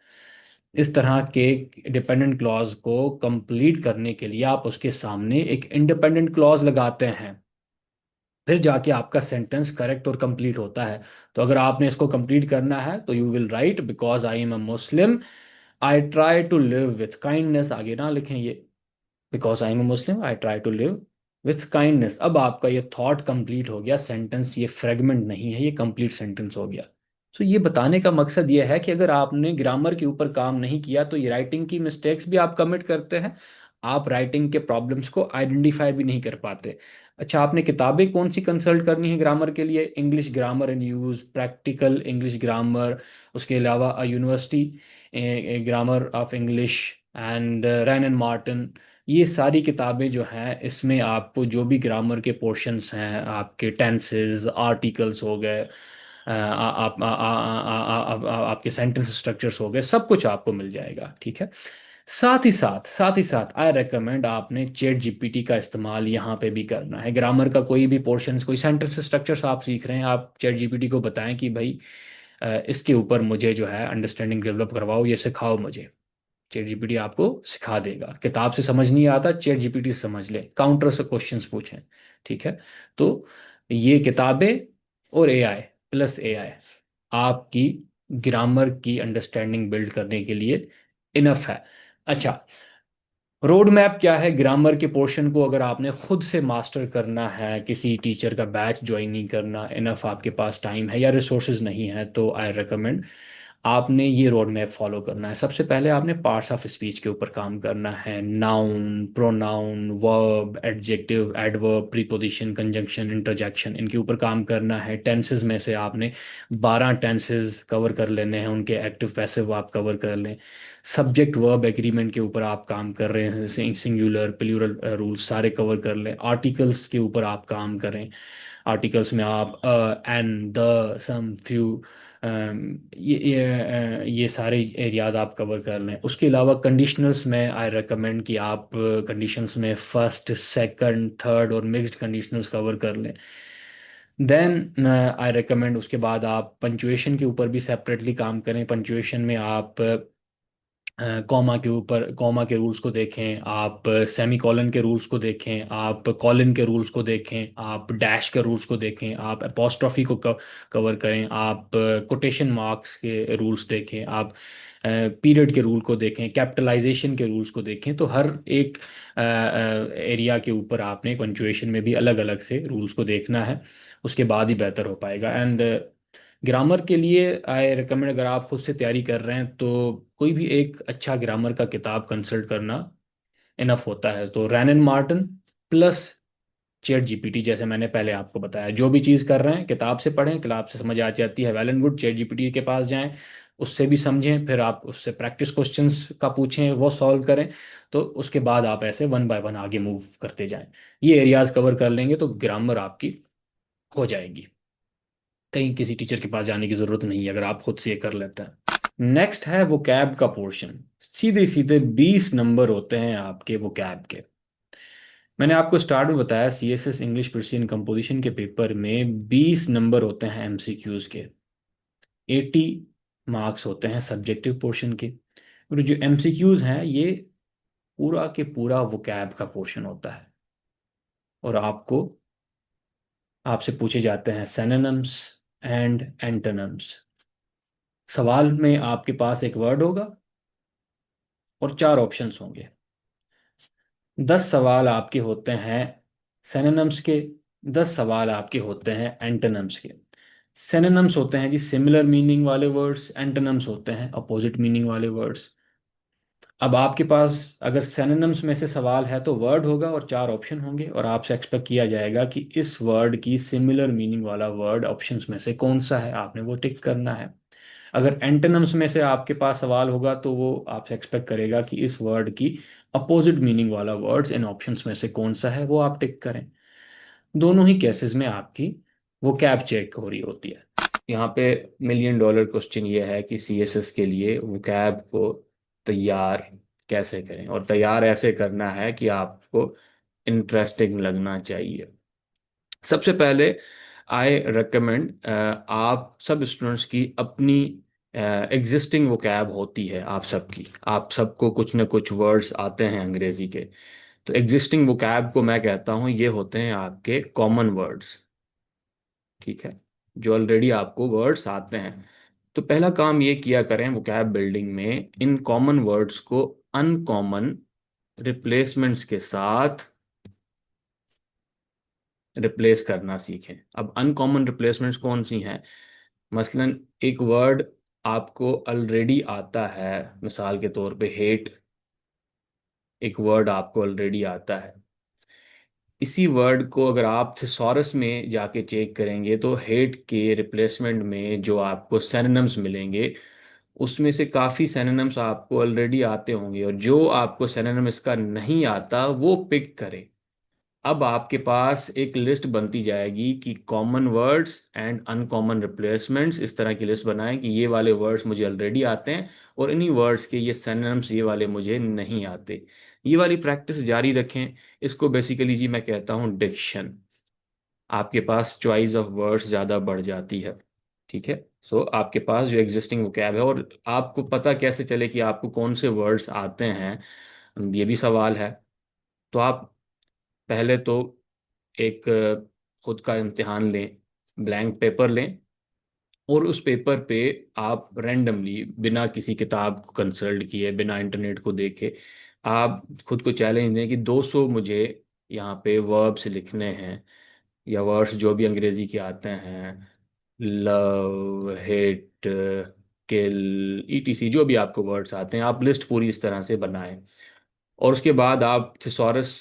इस तरह के डिपेंडेंट क्लॉज को कंप्लीट करने के लिए आप उसके सामने एक इंडिपेंडेंट क्लॉज लगाते हैं, फिर जाके आपका सेंटेंस करेक्ट और कंप्लीट होता है। तो अगर आपने इसको कंप्लीट करना है तो you will write because I am a Muslim I try to live with kindness. आगे ना लिखें ये, because I am a Muslim I try to live with kindness. अब आपका ये थॉट कंप्लीट हो गया, सेंटेंस ये फ्रेगमेंट नहीं है, ये कंप्लीट सेंटेंस हो गया। सो ये बताने का मकसद ये है कि अगर आपने ग्रामर के ऊपर काम नहीं किया तो ये राइटिंग की मिस्टेक्स भी आप कमिट करते हैं, आप राइटिंग के प्रॉब्लम्स को आइडेंटिफाई भी नहीं कर पाते। अच्छा, आपने किताबें कौन सी कंसल्ट करनी है ग्रामर के लिए? इंग्लिश ग्रामर इन यूज़, प्रैक्टिकल इंग्लिश ग्रामर, उसके अलावा university grammar of English and ran and Martin. ये सारी किताबें जो हैं इसमें आपको जो भी ग्रामर के पोर्शंस हैं, आपके टेंसेस, आर्टिकल्स हो गए, आपके सेंटेंस स्ट्रक्चर्स हो गए, सब कुछ आपको मिल जाएगा। ठीक है। साथ ही साथ आई रेकमेंड आपने चैट जीपीटी का इस्तेमाल यहाँ पे भी करना है। ग्रामर का कोई भी पोर्शन, कोई सेंटेंस स्ट्रक्चर्स आप सीख रहे हैं, आप चैट जीपीटी को बताएं कि भाई इसके ऊपर मुझे जो है अंडरस्टैंडिंग डेवलप करवाओ, ये सिखाओ मुझे। चैट जीपीटी आपको सिखा देगा। किताब से समझ नहीं आता, चैट जीपीटी से समझ ले, काउंटर से क्वेश्चंस पूछें। ठीक है। तो ये किताबें और एआई प्लस एआई आपकी ग्रामर की अंडरस्टैंडिंग बिल्ड करने के लिए इनफ है। अच्छा, रोड मैप क्या है? ग्रामर के पोर्शन को अगर आपने खुद से मास्टर करना है, किसी टीचर का बैच ज्वाइन नहीं करना, इनफ आपके पास टाइम है या रिसोर्सेज नहीं है, तो आई रिकमेंड आपने ये रोड मैप फॉलो करना है। सबसे पहले आपने पार्ट्स ऑफ स्पीच के ऊपर काम करना है। Noun, pronoun, verb, adjective, adverb, preposition, conjunction, interjection, इनके ऊपर काम करना है। टेंसेस में से आपने 12 टेंसेस कवर कर लेने हैं, उनके एक्टिव पैसिव आप कवर कर लें। सब्जेक्ट वर्ब एग्रीमेंट के ऊपर आप काम कर रहे हैं, सिंगुलर प्लूरल रूल्स सारे कवर कर लें। आर्टिकल्स के ऊपर आप काम करें। आर्टिकल्स में आप एन, द, सम, फ्यू, ये सारे एरियाज आप कवर कर लें। उसके अलावा कंडीशनल्स में आई रेकमेंड कि आप कंडीशंस में फर्स्ट, सेकंड, थर्ड और मिक्स्ड कंडीशनल्स कवर कर लें। देन आई रेकमेंड उसके बाद आप पंचुएशन के ऊपर भी सेपरेटली काम करें। पंचुएशन में आप कॉमा के ऊपर कॉमा के रूल्स को देखें, आप सेमी कॉलन के रूल्स को देखें, आप कॉलन के रूल्स को देखें, आप डैश के रूल्स को देखें, आप अपोस्ट्रोफी को कवर करें, आप कोटेशन मार्क्स के रूल्स देखें, आप पीरियड के रूल को देखें, कैपिटलाइजेशन के रूल्स को देखें। तो हर एक एरिया के ऊपर आपने पंचुएशन में भी अलग अलग से रूल्स को देखना है, उसके बाद ही बेहतर हो पाएगा। एंड ग्रामर के लिए आई रिकमेंड, अगर आप खुद से तैयारी कर रहे हैं तो कोई भी एक अच्छा ग्रामर का किताब कंसल्ट करना इनफ होता है। तो Rhiannon Martin plus chat GPT, जैसे मैंने पहले आपको बताया, जो भी चीज़ कर रहे हैं किताब से पढ़ें, किताब से समझ आ जाती है, well and good. Chat GPT के पास जाएं, उससे भी समझें, फिर आप उससे प्रैक्टिस क्वेश्चंस का पूछें, वो सॉल्व करें। तो उसके बाद आप ऐसे वन बाय वन आगे मूव करते जाएं। ये एरियाज कवर कर लेंगे तो ग्रामर आपकी हो जाएगी, कहीं किसी टीचर के पास जाने की ज़रूरत नहीं है अगर आप खुद से ये कर लेते हैं। नेक्स्ट है वोकैब का पोर्शन। सीधे सीधे 20 नंबर होते हैं आपके वोकैब के। मैंने आपको स्टार्ट में बताया सीएसएस इंग्लिश पर्सियन कंपोजिशन के पेपर में 20 नंबर होते हैं एमसीक्यूज के, 80 मार्क्स होते हैं सब्जेक्टिव पोर्शन के। और जो एमसीक्यूज हैं ये पूरा के पूरा वोकैब का पोर्शन होता है, और आपसे पूछे जाते हैं सिनोनिम्स एंड एंटोनिम्स। सवाल में आपके पास एक वर्ड होगा और 4 ऑप्शंस होंगे। 10 सवाल आपके होते हैं सिनोनिम्स के, 10 सवाल आपके होते हैं एंटोनिम्स के। सिनोनिम्स होते हैं जी सिमिलर मीनिंग वाले वर्ड्स, एंटोनिम्स होते हैं अपोजिट मीनिंग वाले वर्ड्स। अब आपके पास अगर सिनोनिम्स में से सवाल है तो वर्ड होगा और 4 ऑप्शन होंगे, और आपसे एक्सपेक्ट किया जाएगा कि इस वर्ड की सिमिलर मीनिंग वाला वर्ड ऑप्शंस में से कौन सा है, आपने वो टिक करना है। अगर एंटोनिम्स में से आपके पास सवाल होगा तो वो आपसे एक्सपेक्ट करेगा कि इस वर्ड की अपोजिट मीनिंग वाला वर्ड्स इन ऑप्शंस में से कौन सा है, वो आप टिक करें। दोनों ही केसेस में आपकी वो कैब चेक हो रही होती है। यहाँ पे मिलियन डॉलर क्वेश्चन ये है कि सीएसएस के लिए वो कैब को तैयार कैसे करें, और तैयार ऐसे करना है कि आपको इंटरेस्टिंग लगना चाहिए। सबसे पहले आई रिकमेंड, आप सब स्टूडेंट्स की अपनी एग्जिस्टिंग वोकैब होती है, आप सबको कुछ ना कुछ वर्ड्स आते हैं अंग्रेजी के। तो एग्जिस्टिंग वोकैब को मैं कहता हूँ ये होते हैं आपके कॉमन वर्ड्स, ठीक है, जो ऑलरेडी आपको वर्ड्स आते हैं। तो पहला काम ये किया करें वोकैब बिल्डिंग में, इन कॉमन वर्ड्स को अनकॉमन रिप्लेसमेंट्स के साथ रिप्लेस करना सीखें। अब अनकॉमन रिप्लेसमेंट्स कौन सी हैं? मसलन एक वर्ड आपको ऑलरेडी आता है, मिसाल के तौर पे हेट, एक वर्ड आपको ऑलरेडी आता है। इसी वर्ड को अगर आप थिसॉरस में जाके चेक करेंगे तो हेट के रिप्लेसमेंट में जो आपको सिनोनिम्स मिलेंगे उसमें से काफ़ी सिनोनिम्स आपको ऑलरेडी आते होंगे, और जो आपको सिनोनिम इसका नहीं आता वो पिक करें। अब आपके पास एक लिस्ट बनती जाएगी कि common words and uncommon replacements, इस तरह की लिस्ट बनाएं कि ये वाले वर्ड्स मुझे ऑलरेडी आते हैं और इन्हीं वर्ड्स के ये सिनोनिम्स ये वाले मुझे नहीं आते। ये वाली प्रैक्टिस जारी रखें। इसको बेसिकली जी मैं कहता हूँ डिक्शन। आपके पास चॉइस ऑफ वर्ड्स ज़्यादा बढ़ जाती है, ठीक है। सो आपके पास जो एग्जिस्टिंग वोकैब है, और आपको पता कैसे चले कि आपको कौन से वर्ड्स आते हैं, ये भी सवाल है। तो आप पहले तो एक खुद का इम्तिहान लें, ब्लैंक पेपर लें, और उस पेपर पे आप रैंडमली बिना किसी किताब को कंसल्ट किए, बिना इंटरनेट को देखे, आप खुद को चैलेंज दें कि 200 मुझे यहाँ पे वर्ब्स लिखने हैं, या वर्ड्स जो भी अंग्रेजी के आते हैं, लव, हेट, किल, ईटीसी, जो भी आपको वर्ड्स आते हैं, आप लिस्ट पूरी इस तरह से बनाएं। और उसके बाद आप थिसॉरस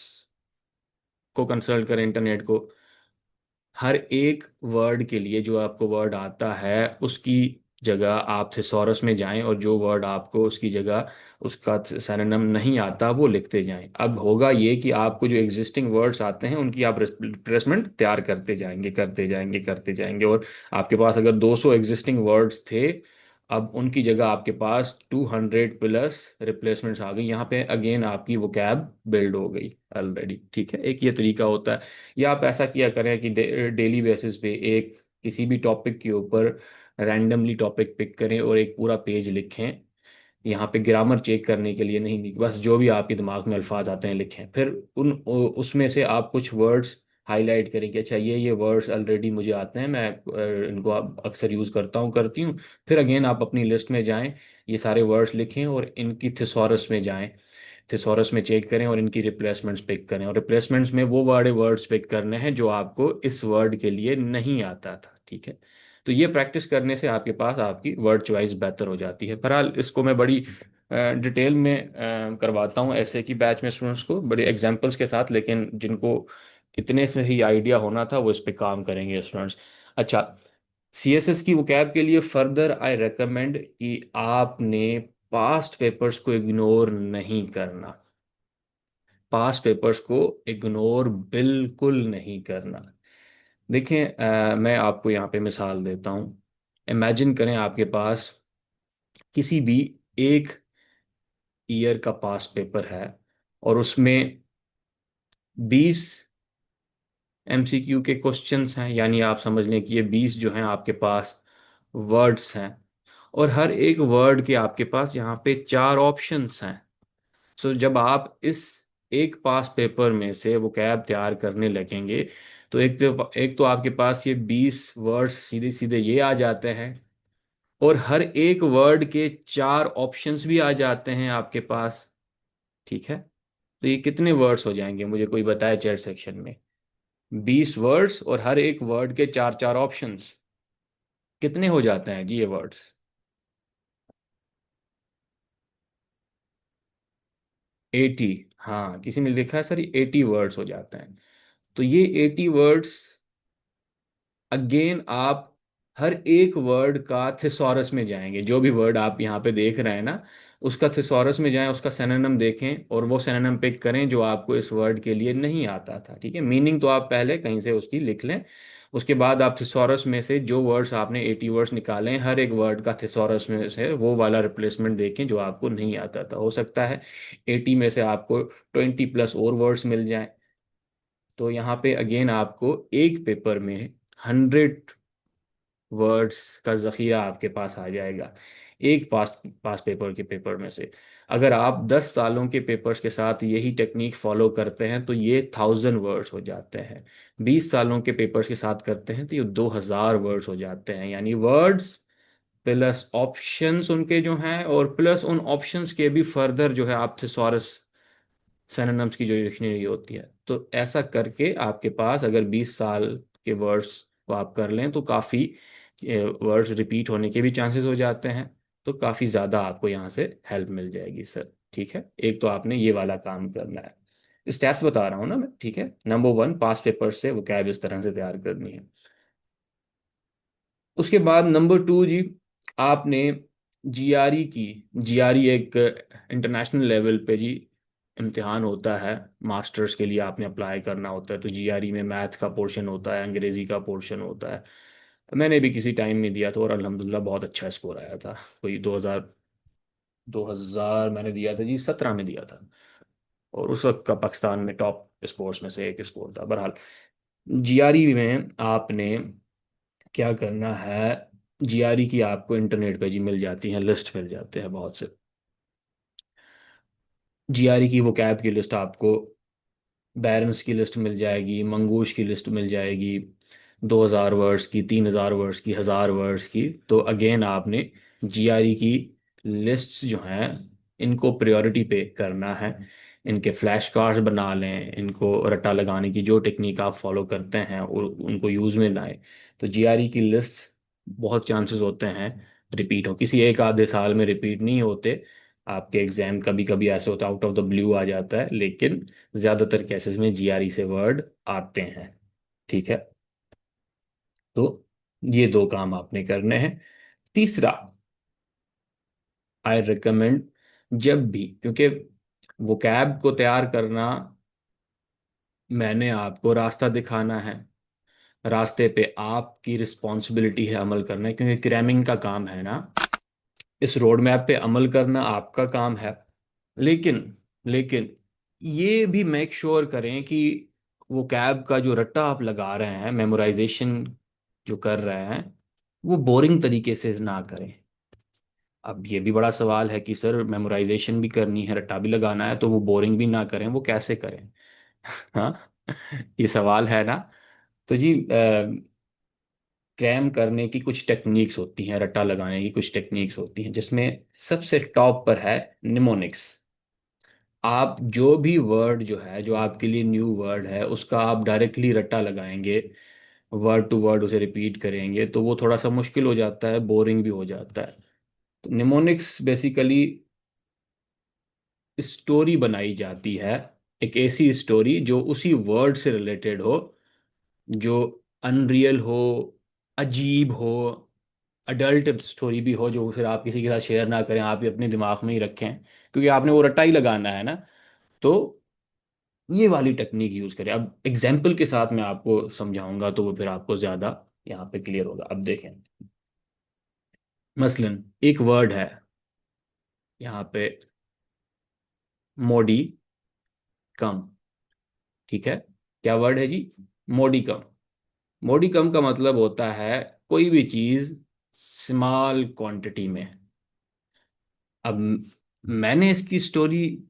को कंसल्ट करें, इंटरनेट को। हर एक वर्ड के लिए जो आपको वर्ड आता है उसकी जगह आप थिसॉरस में जाएं, और जो वर्ड आपको उसकी जगह उसका सिनोनिम नहीं आता वो लिखते जाएं। अब होगा ये कि आपको जो एग्जिस्टिंग वर्ड्स आते हैं उनकी आप रिप्लेसमेंट तैयार करते जाएंगे, करते जाएंगे, करते जाएंगे, और आपके पास अगर 200 एग्जिस्टिंग वर्ड्स थे, अब उनकी जगह आपके पास 200 प्लस रिप्लेसमेंट्स आ गई। यहाँ पे अगेन आपकी वोकैब बिल्ड हो गई ऑलरेडी, ठीक है। एक ये तरीका होता है। या आप ऐसा किया करें कि डेली बेसिस पे एक किसी भी टॉपिक के ऊपर रैंडमली टॉपिक पिक करें और एक पूरा पेज लिखें, यहाँ पे ग्रामर चेक करने के लिए नहीं, बस जो भी आपके दिमाग में अल्फाज आते हैं लिखें। फिर उसमें से आप कुछ वर्ड्स हाईलाइट करें कि अच्छा ये वर्ड्स ऑलरेडी मुझे आते हैं, मैं इनको अक्सर यूज़ करता हूँ, करती हूँ। फिर अगेन आप अपनी लिस्ट में जाएं, ये सारे वर्ड्स लिखें और इनकी थिसॉरस में जाएं, थिसॉरस में चेक करें और इनकी रिप्लेसमेंट्स पिक करें। और रिप्लेसमेंट्स में वो वाले वर्ड्स पिक करने हैं जो आपको इस वर्ड के लिए नहीं आता था, ठीक है। तो ये प्रैक्टिस करने से आपके पास आपकी वर्ड चॉइस बेहतर हो जाती है। बहरहाल इसको मैं बड़ी डिटेल में करवाता हूँ ऐसे की बैच में स्टूडेंट्स को बड़े एग्जांपल्स के साथ, लेकिन जिनको इतने से ही आइडिया होना था वो इस पे काम करेंगे स्टूडेंट्स। अच्छा, सीएसएस की वोकैब के लिए फर्दर आई रेकमेंड कि आपने पास्ट पेपर्स को इग्नोर नहीं करना, पास्ट पेपर्स को इग्नोर बिल्कुल नहीं करना। देखें, मैं आपको यहाँ पे मिसाल देता हूँ। इमेजिन करें आपके पास किसी भी एक ईयर का पास्ट पेपर है और उसमें 20 एमसीक्यू के क्वेश्चंस हैं, यानी आप समझ लें कि ये 20 जो हैं आपके पास वर्ड्स हैं, और हर एक वर्ड के आपके पास यहाँ पे 4 ऑप्शंस हैं। सो जब आप इस एक पास पेपर में से वो कैब तैयार करने लगेंगे तो एक तो आपके पास ये 20 वर्ड्स सीधे सीधे ये आ जाते हैं, और हर एक वर्ड के 4 ऑप्शंस भी आ जाते हैं आपके पास, ठीक है। तो ये कितने वर्ड्स हो जाएंगे, मुझे कोई बताए चैट सेक्शन में। 20 वर्ड्स और हर एक वर्ड के 4 4 ऑप्शंस, कितने हो जाते हैं जी ये वर्ड्स? 80। हाँ, किसी ने लिखा है सर 80 वर्ड्स हो जाते हैं। तो ये 80 वर्ड्स अगेन आप हर एक वर्ड का थिसॉरस में जाएंगे, जो भी वर्ड आप यहाँ पे देख रहे हैं ना, उसका थिसॉरस में जाएं, उसका सिनोनिम देखें और वो सिनोनिम पिक करें जो आपको इस वर्ड के लिए नहीं आता था, ठीक है। मीनिंग तो आप पहले कहीं से उसकी लिख लें, उसके बाद आप थिसॉरस में से जो वर्ड्स आपने 80 वर्ड्स निकाले हैं, हर एक वर्ड का थिसॉरस में से वो वाला रिप्लेसमेंट देखें जो आपको नहीं आता था। हो सकता है 80 में से आपको 20+ और वर्ड्स मिल जाएं। तो यहाँ पे अगेन आपको एक पेपर में 100 वर्ड्स का ज़ख़ीरा आपके पास आ जाएगा, एक पास पास पेपर के पेपर में से। अगर आप 10 सालों के पेपर्स के साथ यही टेक्निक फॉलो करते हैं तो ये 1000 वर्ड्स हो जाते हैं। 20 सालों के पेपर्स के साथ करते हैं तो ये 2000 वर्ड्स हो जाते हैं। यानी वर्ड्स प्लस ऑप्शंस उनके जो हैं, और प्लस उन ऑप्शंस के भी फर्दर जो है आप थिसॉरस सिनोनिम्स की जो डिक्शनरी होती है। तो ऐसा करके आपके पास अगर 20 साल के वर्ड्स को आप कर लें तो काफ़ी वर्ड्स रिपीट होने के भी चांसेस हो जाते हैं। तो काफ़ी ज़्यादा आपको यहाँ से हेल्प मिल जाएगी सर, ठीक है। एक तो आपने ये वाला काम करना है, स्टेप्स बता रहा हूँ ना मैं, ठीक है। नंबर 1, पास पेपर से वो कैब इस तरह से तैयार करनी है। उसके बाद नंबर 2 जी, आपने जीआरई की, जीआरई एक इंटरनेशनल लेवल पे जी इम्तिहान होता है, मास्टर्स के लिए आपने अप्लाई करना होता है। तो जीआरई में मैथ का पोर्शन होता है, अंग्रेज़ी का पोर्शन होता है। मैंने भी किसी टाइम में दिया था और अल्हम्दुलिल्लाह बहुत अच्छा स्कोर आया था। कोई 2000 मैंने दिया था जी, 17 में दिया था, और उस वक्त का पाकिस्तान में टॉप स्कोर्स में से एक स्कोर था। बहरहाल जीआरई में आपने क्या करना है, जीआरई की आपको इंटरनेट पे जी मिल जाती हैं, लिस्ट मिल जाते हैं बहुत से। जीआरई की वो कैब की लिस्ट आपको, बैरन्स की लिस्ट मिल जाएगी, मंगूश की लिस्ट मिल जाएगी, 2000 वर्ड्स की, 3000 वर्ड्स की, 1000 वर्ड्स की। तो अगेन आपने जीआरई की लिस्ट्स जो हैं इनको प्रायोरिटी पे करना है, इनके फ्लैश कार्ड्स बना लें, इनको रट्टा लगाने की जो टेक्निक आप फॉलो करते हैं और उनको यूज़ में लाएं। तो जीआरई की लिस्ट्स बहुत चांसेस होते हैं रिपीट हो, किसी एक आधे साल में रिपीट नहीं होते। आपके एग्जाम कभी कभी ऐसे होता है आउट ऑफ द ब्लू आ जाता है, लेकिन ज्यादातर केसेस में जीआरई से वर्ड आते हैं, ठीक है। तो ये 2 काम आपने करने हैं। तीसरा, आई रिकमेंड, जब भी, क्योंकि वो कैब को तैयार करना, मैंने आपको रास्ता दिखाना है, रास्ते पे आपकी रिस्पॉन्सिबिलिटी है अमल करना है, क्योंकि क्रैमिंग का काम है ना, इस रोड मैप पे अमल करना आपका काम है। लेकिन लेकिन ये भी मेक श्योर करें कि वो कैब का जो रट्टा आप लगा रहे हैं, मेमोराइजेशन जो कर रहे हैं, वो बोरिंग तरीके से ना करें। अब ये भी बड़ा सवाल है कि सर मेमोराइजेशन भी करनी है, रट्टा भी लगाना है, तो वो बोरिंग भी ना करें, वो कैसे करें? हाँ, ये सवाल है ना। तो जी क्रैम करने की कुछ टेक्निक्स होती हैं, रट्टा लगाने की कुछ टेक्निक्स होती हैं, जिसमें सबसे टॉप पर है निमोनिक्स। आप जो भी वर्ड जो है, जो आपके लिए न्यू वर्ड है, उसका आप डायरेक्टली रट्टा लगाएंगे, वर्ड टू वर्ड उसे रिपीट करेंगे, तो वो थोड़ा सा मुश्किल हो जाता है, बोरिंग भी हो जाता है। तो निमोनिक्स बेसिकली स्टोरी बनाई जाती है, एक ऐसी स्टोरी जो उसी वर्ड से रिलेटेड हो, जो अनरियल हो, अजीब हो, अडल्ट स्टोरी भी हो, जो फिर आप किसी के साथ शेयर ना करें, आप ही अपने दिमाग में ही रखें, क्योंकि आपने वो रट्टा ही लगाना है ना। तो ये वाली टेक्निक यूज करें। अब एग्जाम्पल के साथ मैं आपको समझाऊंगा, तो वो फिर आपको ज्यादा यहाँ पे क्लियर होगा। अब देखें, मसलन एक वर्ड है यहाँ पे, मोडी कम। ठीक है, क्या वर्ड है जी? मोडी कम। मोडी कम का मतलब होता है कोई भी चीज स्मॉल क्वांटिटी में। अब मैंने इसकी स्टोरी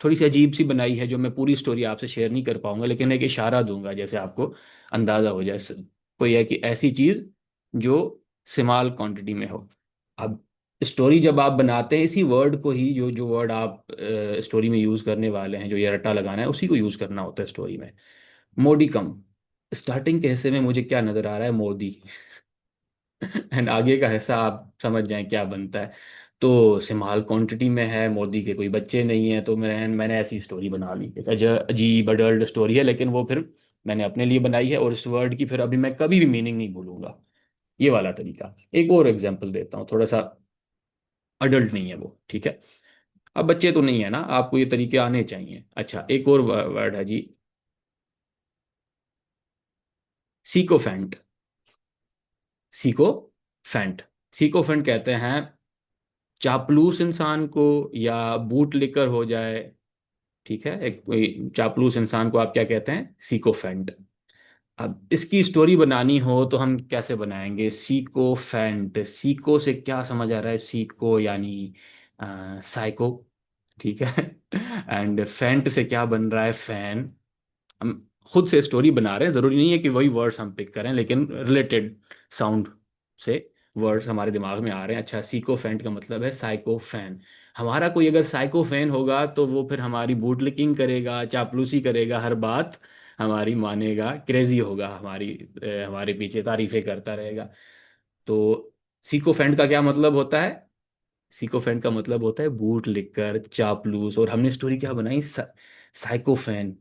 थोड़ी सी अजीब सी बनाई है, जो मैं पूरी स्टोरी आपसे शेयर नहीं कर पाऊंगा, लेकिन एक इशारा दूंगा जैसे आपको अंदाजा हो जाए। कोई है कि ऐसी चीज जो स्मॉल क्वांटिटी में हो। अब स्टोरी जब आप बनाते हैं, इसी वर्ड को ही, जो जो वर्ड आप स्टोरी में यूज करने वाले हैं, जो ये रट्टा लगाना है, उसी को यूज करना होता है स्टोरी में। मोदी कम, स्टार्टिंग के हिस्से में मुझे क्या नजर आ रहा है? मोदी। एंड आगे का हिस्सा आप समझ जाएं क्या बनता है। तो स्मॉल क्वांटिटी में है, मोदी के कोई बच्चे नहीं है, तो मैंने मैंने ऐसी स्टोरी बना ली, एक अजीब अडल्ट स्टोरी है, लेकिन वो फिर मैंने अपने लिए बनाई है, और इस वर्ड की फिर अभी मैं कभी भी मीनिंग नहीं भूलूंगा। ये वाला तरीका। एक और एग्जांपल देता हूँ, थोड़ा सा अडल्ट नहीं है वो, ठीक है। अब बच्चे तो नहीं है ना, आपको ये तरीके आने चाहिए। अच्छा, एक और वर्ड है जी, सीकोफेंट। सीकोफेंट, सीकोफेंट कहते हैं चापलूस इंसान को, या बूट लिकर हो जाए। ठीक है, एक कोई चापलूस इंसान को आप क्या कहते हैं? सीकोफेंट। अब इसकी स्टोरी बनानी हो तो हम कैसे बनाएंगे? सीकोफेंट, सीको से क्या समझ आ रहा है? सीको यानी साइको। ठीक है। एंड फेंट से क्या बन रहा है? फैन। हम खुद से स्टोरी बना रहे हैं, जरूरी नहीं है कि वही वर्ड्स हम पिक करें, लेकिन रिलेटेड साउंड से वर्ड्स हमारे दिमाग में आ रहे हैं। अच्छा, सीकोफेंट का मतलब है साइको फैन। हमारा कोई अगर साइको फैन होगा, तो वो फिर हमारी बूटलिकिंग करेगा, चापलूसी करेगा, हर बात हमारी मानेगा, क्रेजी होगा, हमारे पीछे तारीफें करता रहेगा। तो सीकोफेंट का क्या मतलब होता है? सीकोफेंट का मतलब होता है बूट लिकर, चापलूस, और हमने स्टोरी क्या बनाई? साइकोफैन।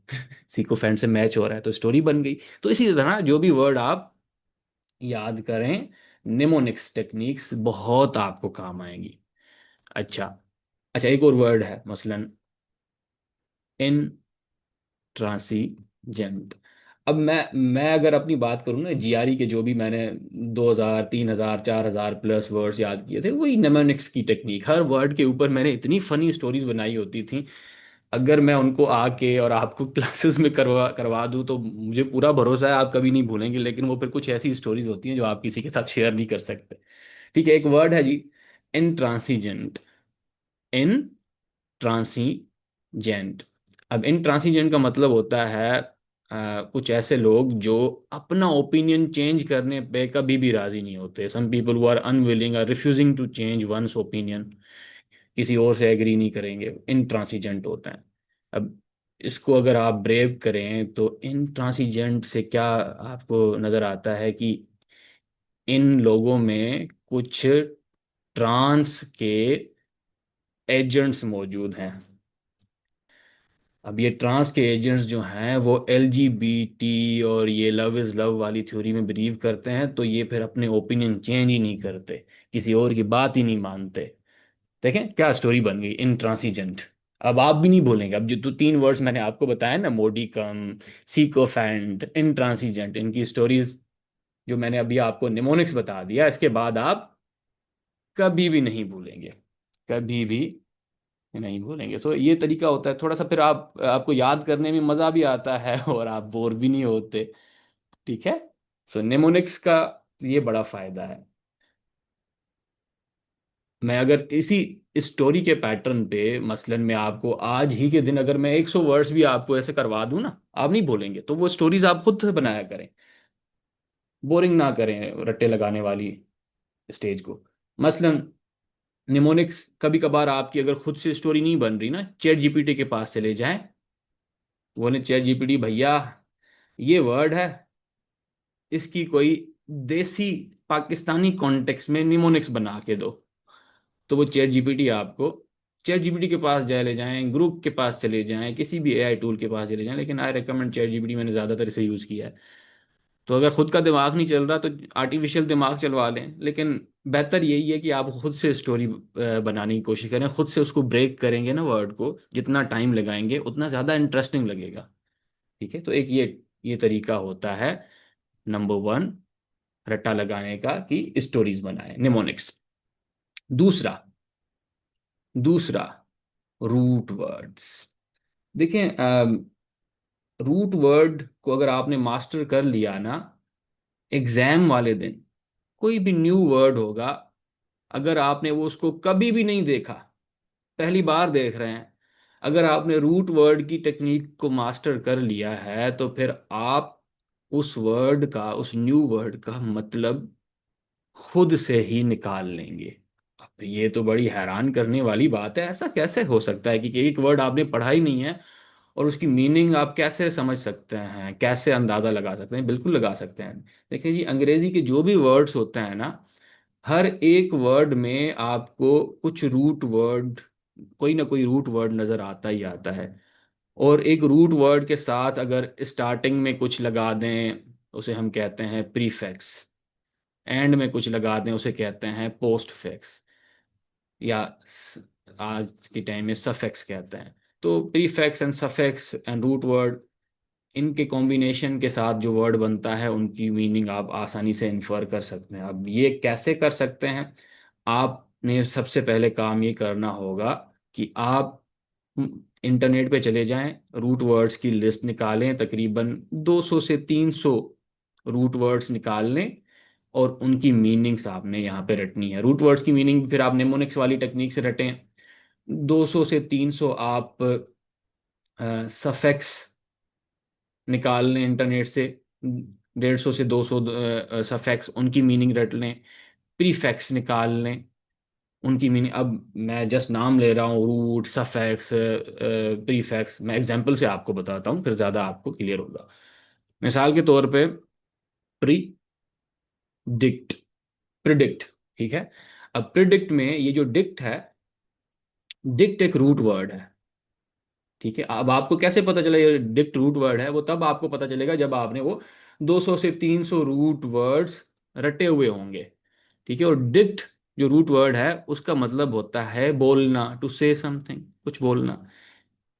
सीकोफैन से मैच हो रहा है, तो स्टोरी बन गई। तो इसी तरह जो भी वर्ड आप याद करें, निमोनिक्स टेक्निक्स बहुत आपको काम आएंगी। अच्छा, अच्छा एक और वर्ड है, मसलन इंट्रांसीजेंट। अब मैं अगर अपनी बात करूँ ना, जीआरई के जो भी मैंने 2000 3000 4000 प्लस वर्ड्स याद किए थे, वही निमोनिक्स की टेक्निक। हर वर्ड के ऊपर मैंने इतनी फनी स्टोरीज बनाई होती थी। अगर मैं उनको आके और आपको क्लासेस में करवा करवा दूं, तो मुझे पूरा भरोसा है आप कभी नहीं भूलेंगे, लेकिन वो फिर कुछ ऐसी स्टोरीज होती हैं जो आप किसी के साथ शेयर नहीं कर सकते। ठीक है, एक वर्ड है जी, इंट्रांसीजेंट। इंट्रांसीजेंट। अब इंट्रांसीजेंट का मतलब होता है कुछ ऐसे लोग जो अपना ओपिनियन चेंज करने पे कभी भी राजी नहीं होते। Some people who are unwilling, are refusing to change once opinion, किसी और से एग्री नहीं करेंगे, इंट्रांसिजेंट होते हैं। अब इसको अगर आप ब्रेव करें, तो इंट्रांसिजेंट से क्या आपको नज़र आता है? कि इन लोगों में कुछ ट्रांस के एजेंट्स मौजूद हैं। अब ये ट्रांस के एजेंट्स जो हैं, वो एलजीबीटी और ये लव इज़ लव वाली थ्योरी में बिलीव करते हैं, तो ये फिर अपने ओपिनियन चेंज ही नहीं करते, किसी और की बात ही नहीं मानते। देखें क्या स्टोरी बन गई, इंट्रांसिजेंट। अब आप भी नहीं भूलेंगे। अब जो तो तीन वर्ड्स मैंने आपको बताया ना, मोडिकम, सीकोफेंट, इंट्रांसिजेंट, इनकी स्टोरीज जो मैंने अभी आपको निमोनिक्स बता दिया, इसके बाद आप कभी भी नहीं भूलेंगे, कभी भी नहीं भूलेंगे। सो ये तरीका होता है, थोड़ा सा फिर आपको याद करने में मज़ा भी आता है और आप बोर भी नहीं होते। ठीक है। सो निमोनिक्स का ये बड़ा फायदा है। मैं अगर इसी स्टोरी के पैटर्न पे, मसलन मैं आपको आज ही के दिन अगर मैं 100 वर्ड्स भी आपको ऐसे करवा दूं ना, आप नहीं बोलेंगे, तो वो स्टोरीज आप खुद से बनाया करें, बोरिंग ना करें रट्टे लगाने वाली स्टेज को। मसलन निमोनिक्स कभी कभार आपकी अगर खुद से स्टोरी नहीं बन रही ना, चैट जीपीटी के पास चले जाएं, बोले चैट जीपीटी भैया ये वर्ड है, इसकी कोई देसी पाकिस्तानी कॉन्टेक्स्ट में निमोनिक्स बना के दो। तो वो चैट जीपीटी आपको, चैट जीपीटी के पास जाए ले जाएं, ग्रुप के पास चले जाएं, किसी भी एआई टूल के पास चले जाएं, लेकिन आई रिकमेंड चैट जीपीटी, मैंने ज़्यादातर इसे यूज़ किया है। तो अगर खुद का दिमाग नहीं चल रहा तो आर्टिफिशियल दिमाग चलवा लें, लेकिन बेहतर यही है कि आप खुद से स्टोरी बनाने की कोशिश करें। खुद से उसको ब्रेक करेंगे ना वर्ड को, जितना टाइम लगाएंगे उतना ज़्यादा इंटरेस्टिंग लगेगा। ठीक है, तो एक ये तरीका होता है नंबर 1 रट्टा लगाने का, कि स्टोरीज बनाए निमोनिक्स। दूसरा दूसरा रूट वर्ड्स। देखें, रूट वर्ड को अगर आपने मास्टर कर लिया ना, एग्जाम वाले दिन कोई भी न्यू वर्ड होगा, अगर आपने वो उसको कभी भी नहीं देखा, पहली बार देख रहे हैं, अगर आपने रूट वर्ड की टेक्निक को मास्टर कर लिया है, तो फिर आप उस वर्ड का, उस न्यू वर्ड का मतलब खुद से ही निकाल लेंगे। अब ये तो बड़ी हैरान करने वाली बात है, ऐसा कैसे हो सकता है कि एक वर्ड आपने पढ़ा ही नहीं है और उसकी मीनिंग आप कैसे समझ सकते हैं, कैसे अंदाज़ा लगा सकते हैं? बिल्कुल लगा सकते हैं। देखिए जी, अंग्रेजी के जो भी वर्ड्स होते हैं ना, हर एक वर्ड में आपको कुछ रूट वर्ड, कोई ना कोई रूट वर्ड नज़र आता ही आता है। और एक रूट वर्ड के साथ अगर स्टार्टिंग में कुछ लगा दें, उसे हम कहते हैं प्रीफिक्स, एंड में कुछ लगा दें उसे कहते हैं पोस्टफिक्स, या आज के टाइम में सफिक्स कहते हैं। तो prefix and suffix and root word, इनके कॉम्बिनेशन के साथ जो वर्ड बनता है उनकी मीनिंग आप आसानी से इन्फर कर सकते हैं। अब ये कैसे कर सकते हैं? आपने सबसे पहले काम ये करना होगा कि आप इंटरनेट पे चले जाएं, रूट वर्ड्स की लिस्ट निकालें, तकरीबन 200 से 300 रूट वर्ड्स निकाल लें, और उनकी मीनिंग्स आपने यहाँ पे रटनी है। रूट वर्ड्स की मीनिंग फिर आप नेमोनिक्स वाली टेक्निक से रटें। 200 से 300 आप सफिक्स निकाल लें इंटरनेट से, 150 से 200 सफिक्स, उनकी मीनिंग रट लें। प्रीफिक्स निकाल लें, उनकी मीनिंग, अब मैं जस्ट नाम ले रहा हूँ, रूट, सफिक्स, प्रीफिक्स, मैं एग्जांपल से आपको बताता हूँ, फिर ज़्यादा आपको क्लियर होगा। मिसाल के तौर पे प्रीडिक्ट, प्रिडिक्ट, ठीक है। अब प्रिडिक्ट में ये जो डिक्ट है, डिक्ट एक रूट वर्ड है, ठीक है। अब आपको कैसे पता चला ये डिक्ट रूट वर्ड है? वो तब आपको पता चलेगा जब आपने वो 200 से 300 रूट वर्ड्स रटे हुए होंगे, ठीक है। और डिक्ट जो रूट वर्ड है उसका मतलब होता है बोलना, टू से समथिंग, कुछ बोलना।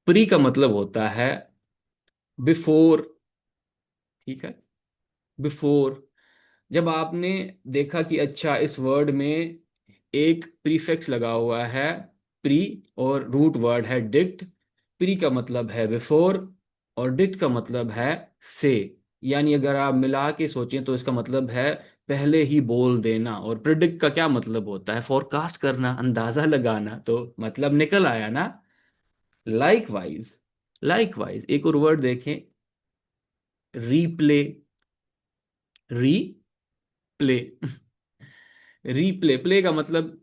प्री का मतलब होता है बिफोर, ठीक है, बिफोर। जब आपने देखा कि अच्छा इस वर्ड में एक प्रीफिक्स लगा हुआ है प्री, और रूट वर्ड है डिक्ट, प्री का मतलब है बिफोर और डिक्ट का मतलब है से, यानी अगर आप मिला के सोचें तो इसका मतलब है पहले ही बोल देना। और प्रिडिक्ट का क्या मतलब होता है? फोरकास्ट करना, अंदाजा लगाना। तो मतलब निकल आया ना। लाइकवाइज, लाइकवाइज एक और वर्ड देखें, रीप्ले, रीप्ले। रीप्ले, प्ले का मतलब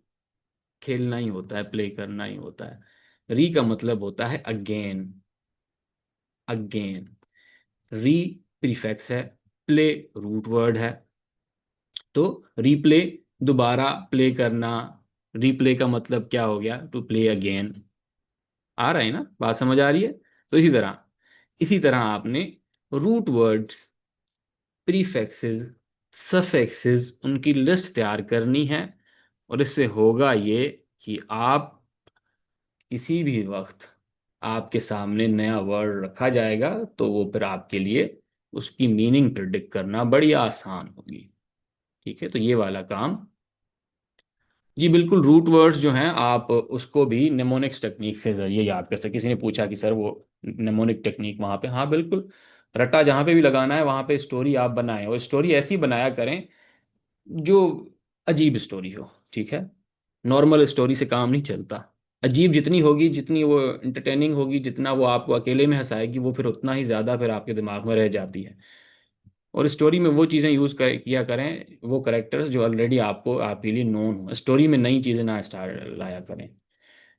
खेलना ही होता है, प्ले करना ही होता है। री का मतलब होता है अगेन, अगेन। री प्रीफिक्स है, प्ले रूट वर्ड है। तो रीप्ले, दोबारा प्ले करना। रीप्ले का मतलब क्या हो गया? To play again. आ रहा है ना, बात समझ आ रही है? तो इसी तरह आपने रूट वर्ड्स, प्रीफिक्सेस, सफिक्सेस, उनकी लिस्ट तैयार करनी है। और इससे होगा ये कि आप किसी भी वक्त आपके सामने नया वर्ड रखा जाएगा तो वो फिर आपके लिए उसकी मीनिंग प्रिडिक्ट करना बड़ी आसान होगी। ठीक है, तो ये वाला काम, जी बिल्कुल। रूट वर्ड्स जो हैं आप उसको भी नेमोनिक्स टेक्निक से जरिए याद कर सकते। किसी ने पूछा कि सर वो नेमोनिक टेक्निक वहाँ पे, हाँ बिल्कुल। रट्टा जहाँ पे भी लगाना है वहाँ पे स्टोरी आप बनाएं, और स्टोरी ऐसी बनाया करें जो अजीब स्टोरी हो, ठीक है। नॉर्मल स्टोरी से काम नहीं चलता। अजीब जितनी होगी, जितनी वो इंटरटेनिंग होगी, जितना वो आपको अकेले में हंसाएगी, वो फिर उतना ही ज़्यादा फिर आपके दिमाग में रह जाती है। और स्टोरी में वो चीज़ें किया करें, वो करेक्टर्स जो ऑलरेडी आपको आपके लिए नोन हो। स्टोरी में नई चीज़ें ना स्टार्ट लाया करें।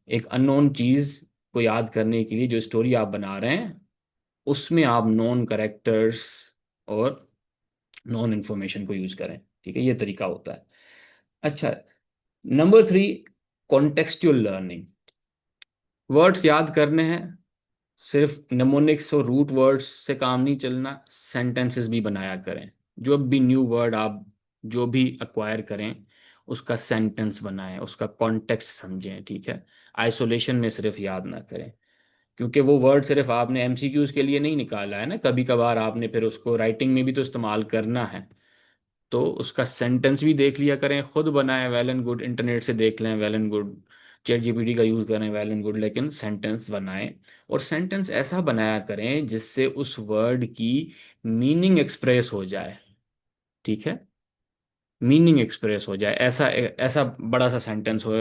एक अननोन चीज़ को याद करने के लिए जो स्टोरी आप बना रहे हैं, उसमें आप नॉन करेक्टर्स और नॉन इन्फॉर्मेशन को यूज करें। ठीक है, ये तरीका होता है। अच्छा, नंबर 3, कॉन्टेक्सचुअल लर्निंग। वर्ड्स याद करने हैं, सिर्फ नेमोनिक्स और रूट वर्ड्स से काम नहीं चलना, सेंटेंसेस भी बनाया करें। जो भी न्यू वर्ड आप जो भी अक्वायर करें, उसका सेंटेंस बनाएं, उसका कॉन्टेक्स्ट समझें। ठीक है, आइसोलेशन में सिर्फ याद ना करें, क्योंकि वो वर्ड सिर्फ आपने एमसीक्यूज के लिए नहीं निकाला है ना, कभी कभार आपने फिर उसको राइटिंग में भी तो इस्तेमाल करना है। तो उसका सेंटेंस भी देख लिया करें, खुद बनाएं, वेल एंड गुड, इंटरनेट से देख लें, well and good, chat GPT का यूज़ करें, वेल एंड गुड, लेकिन सेंटेंस बनाएं। और सेंटेंस ऐसा बनाया करें जिससे उस वर्ड की मीनिंग एक्सप्रेस हो जाए। ठीक है, मीनिंग एक्सप्रेस हो जाए, ऐसा ऐसा बड़ा सा सेंटेंस हो,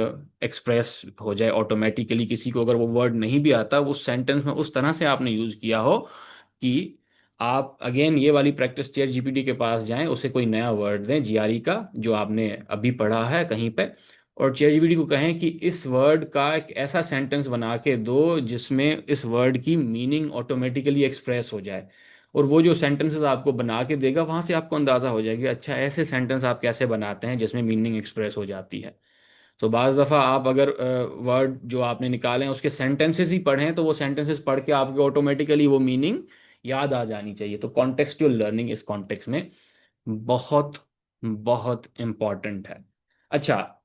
एक्सप्रेस हो जाए ऑटोमेटिकली। किसी को अगर वो वर्ड नहीं भी आता, उस सेंटेंस में उस तरह से आपने यूज़ किया हो कि आप अगेन ये वाली प्रैक्टिस, चैट जीपीटी के पास जाएं, उसे कोई नया वर्ड दें जीआरई का जो आपने अभी पढ़ा है कहीं पे, और चैट जीपीटी को कहें कि इस वर्ड का एक ऐसा सेंटेंस बना के दो जिसमें इस वर्ड की मीनिंग ऑटोमेटिकली एक्सप्रेस हो जाए। और वो जो सेंटेंसेस आपको बना के देगा, वहां से आपको अंदाजा हो जाएगा, अच्छा ऐसे सेंटेंस आप कैसे बनाते हैं जिसमें मीनिंग एक्सप्रेस हो जाती है। तो बाज़ दफ़ा आप अगर वर्ड जो आपने निकाले हैं उसके सेंटेंसेस ही पढ़ें, तो वो सेंटेंसेस पढ़ के आपको ऑटोमेटिकली वो मीनिंग याद आ जानी चाहिए। तो कॉन्टेक्सचुअल लर्निंग इस कॉन्टेक्स्ट में बहुत बहुत इम्पॉर्टेंट है। अच्छा,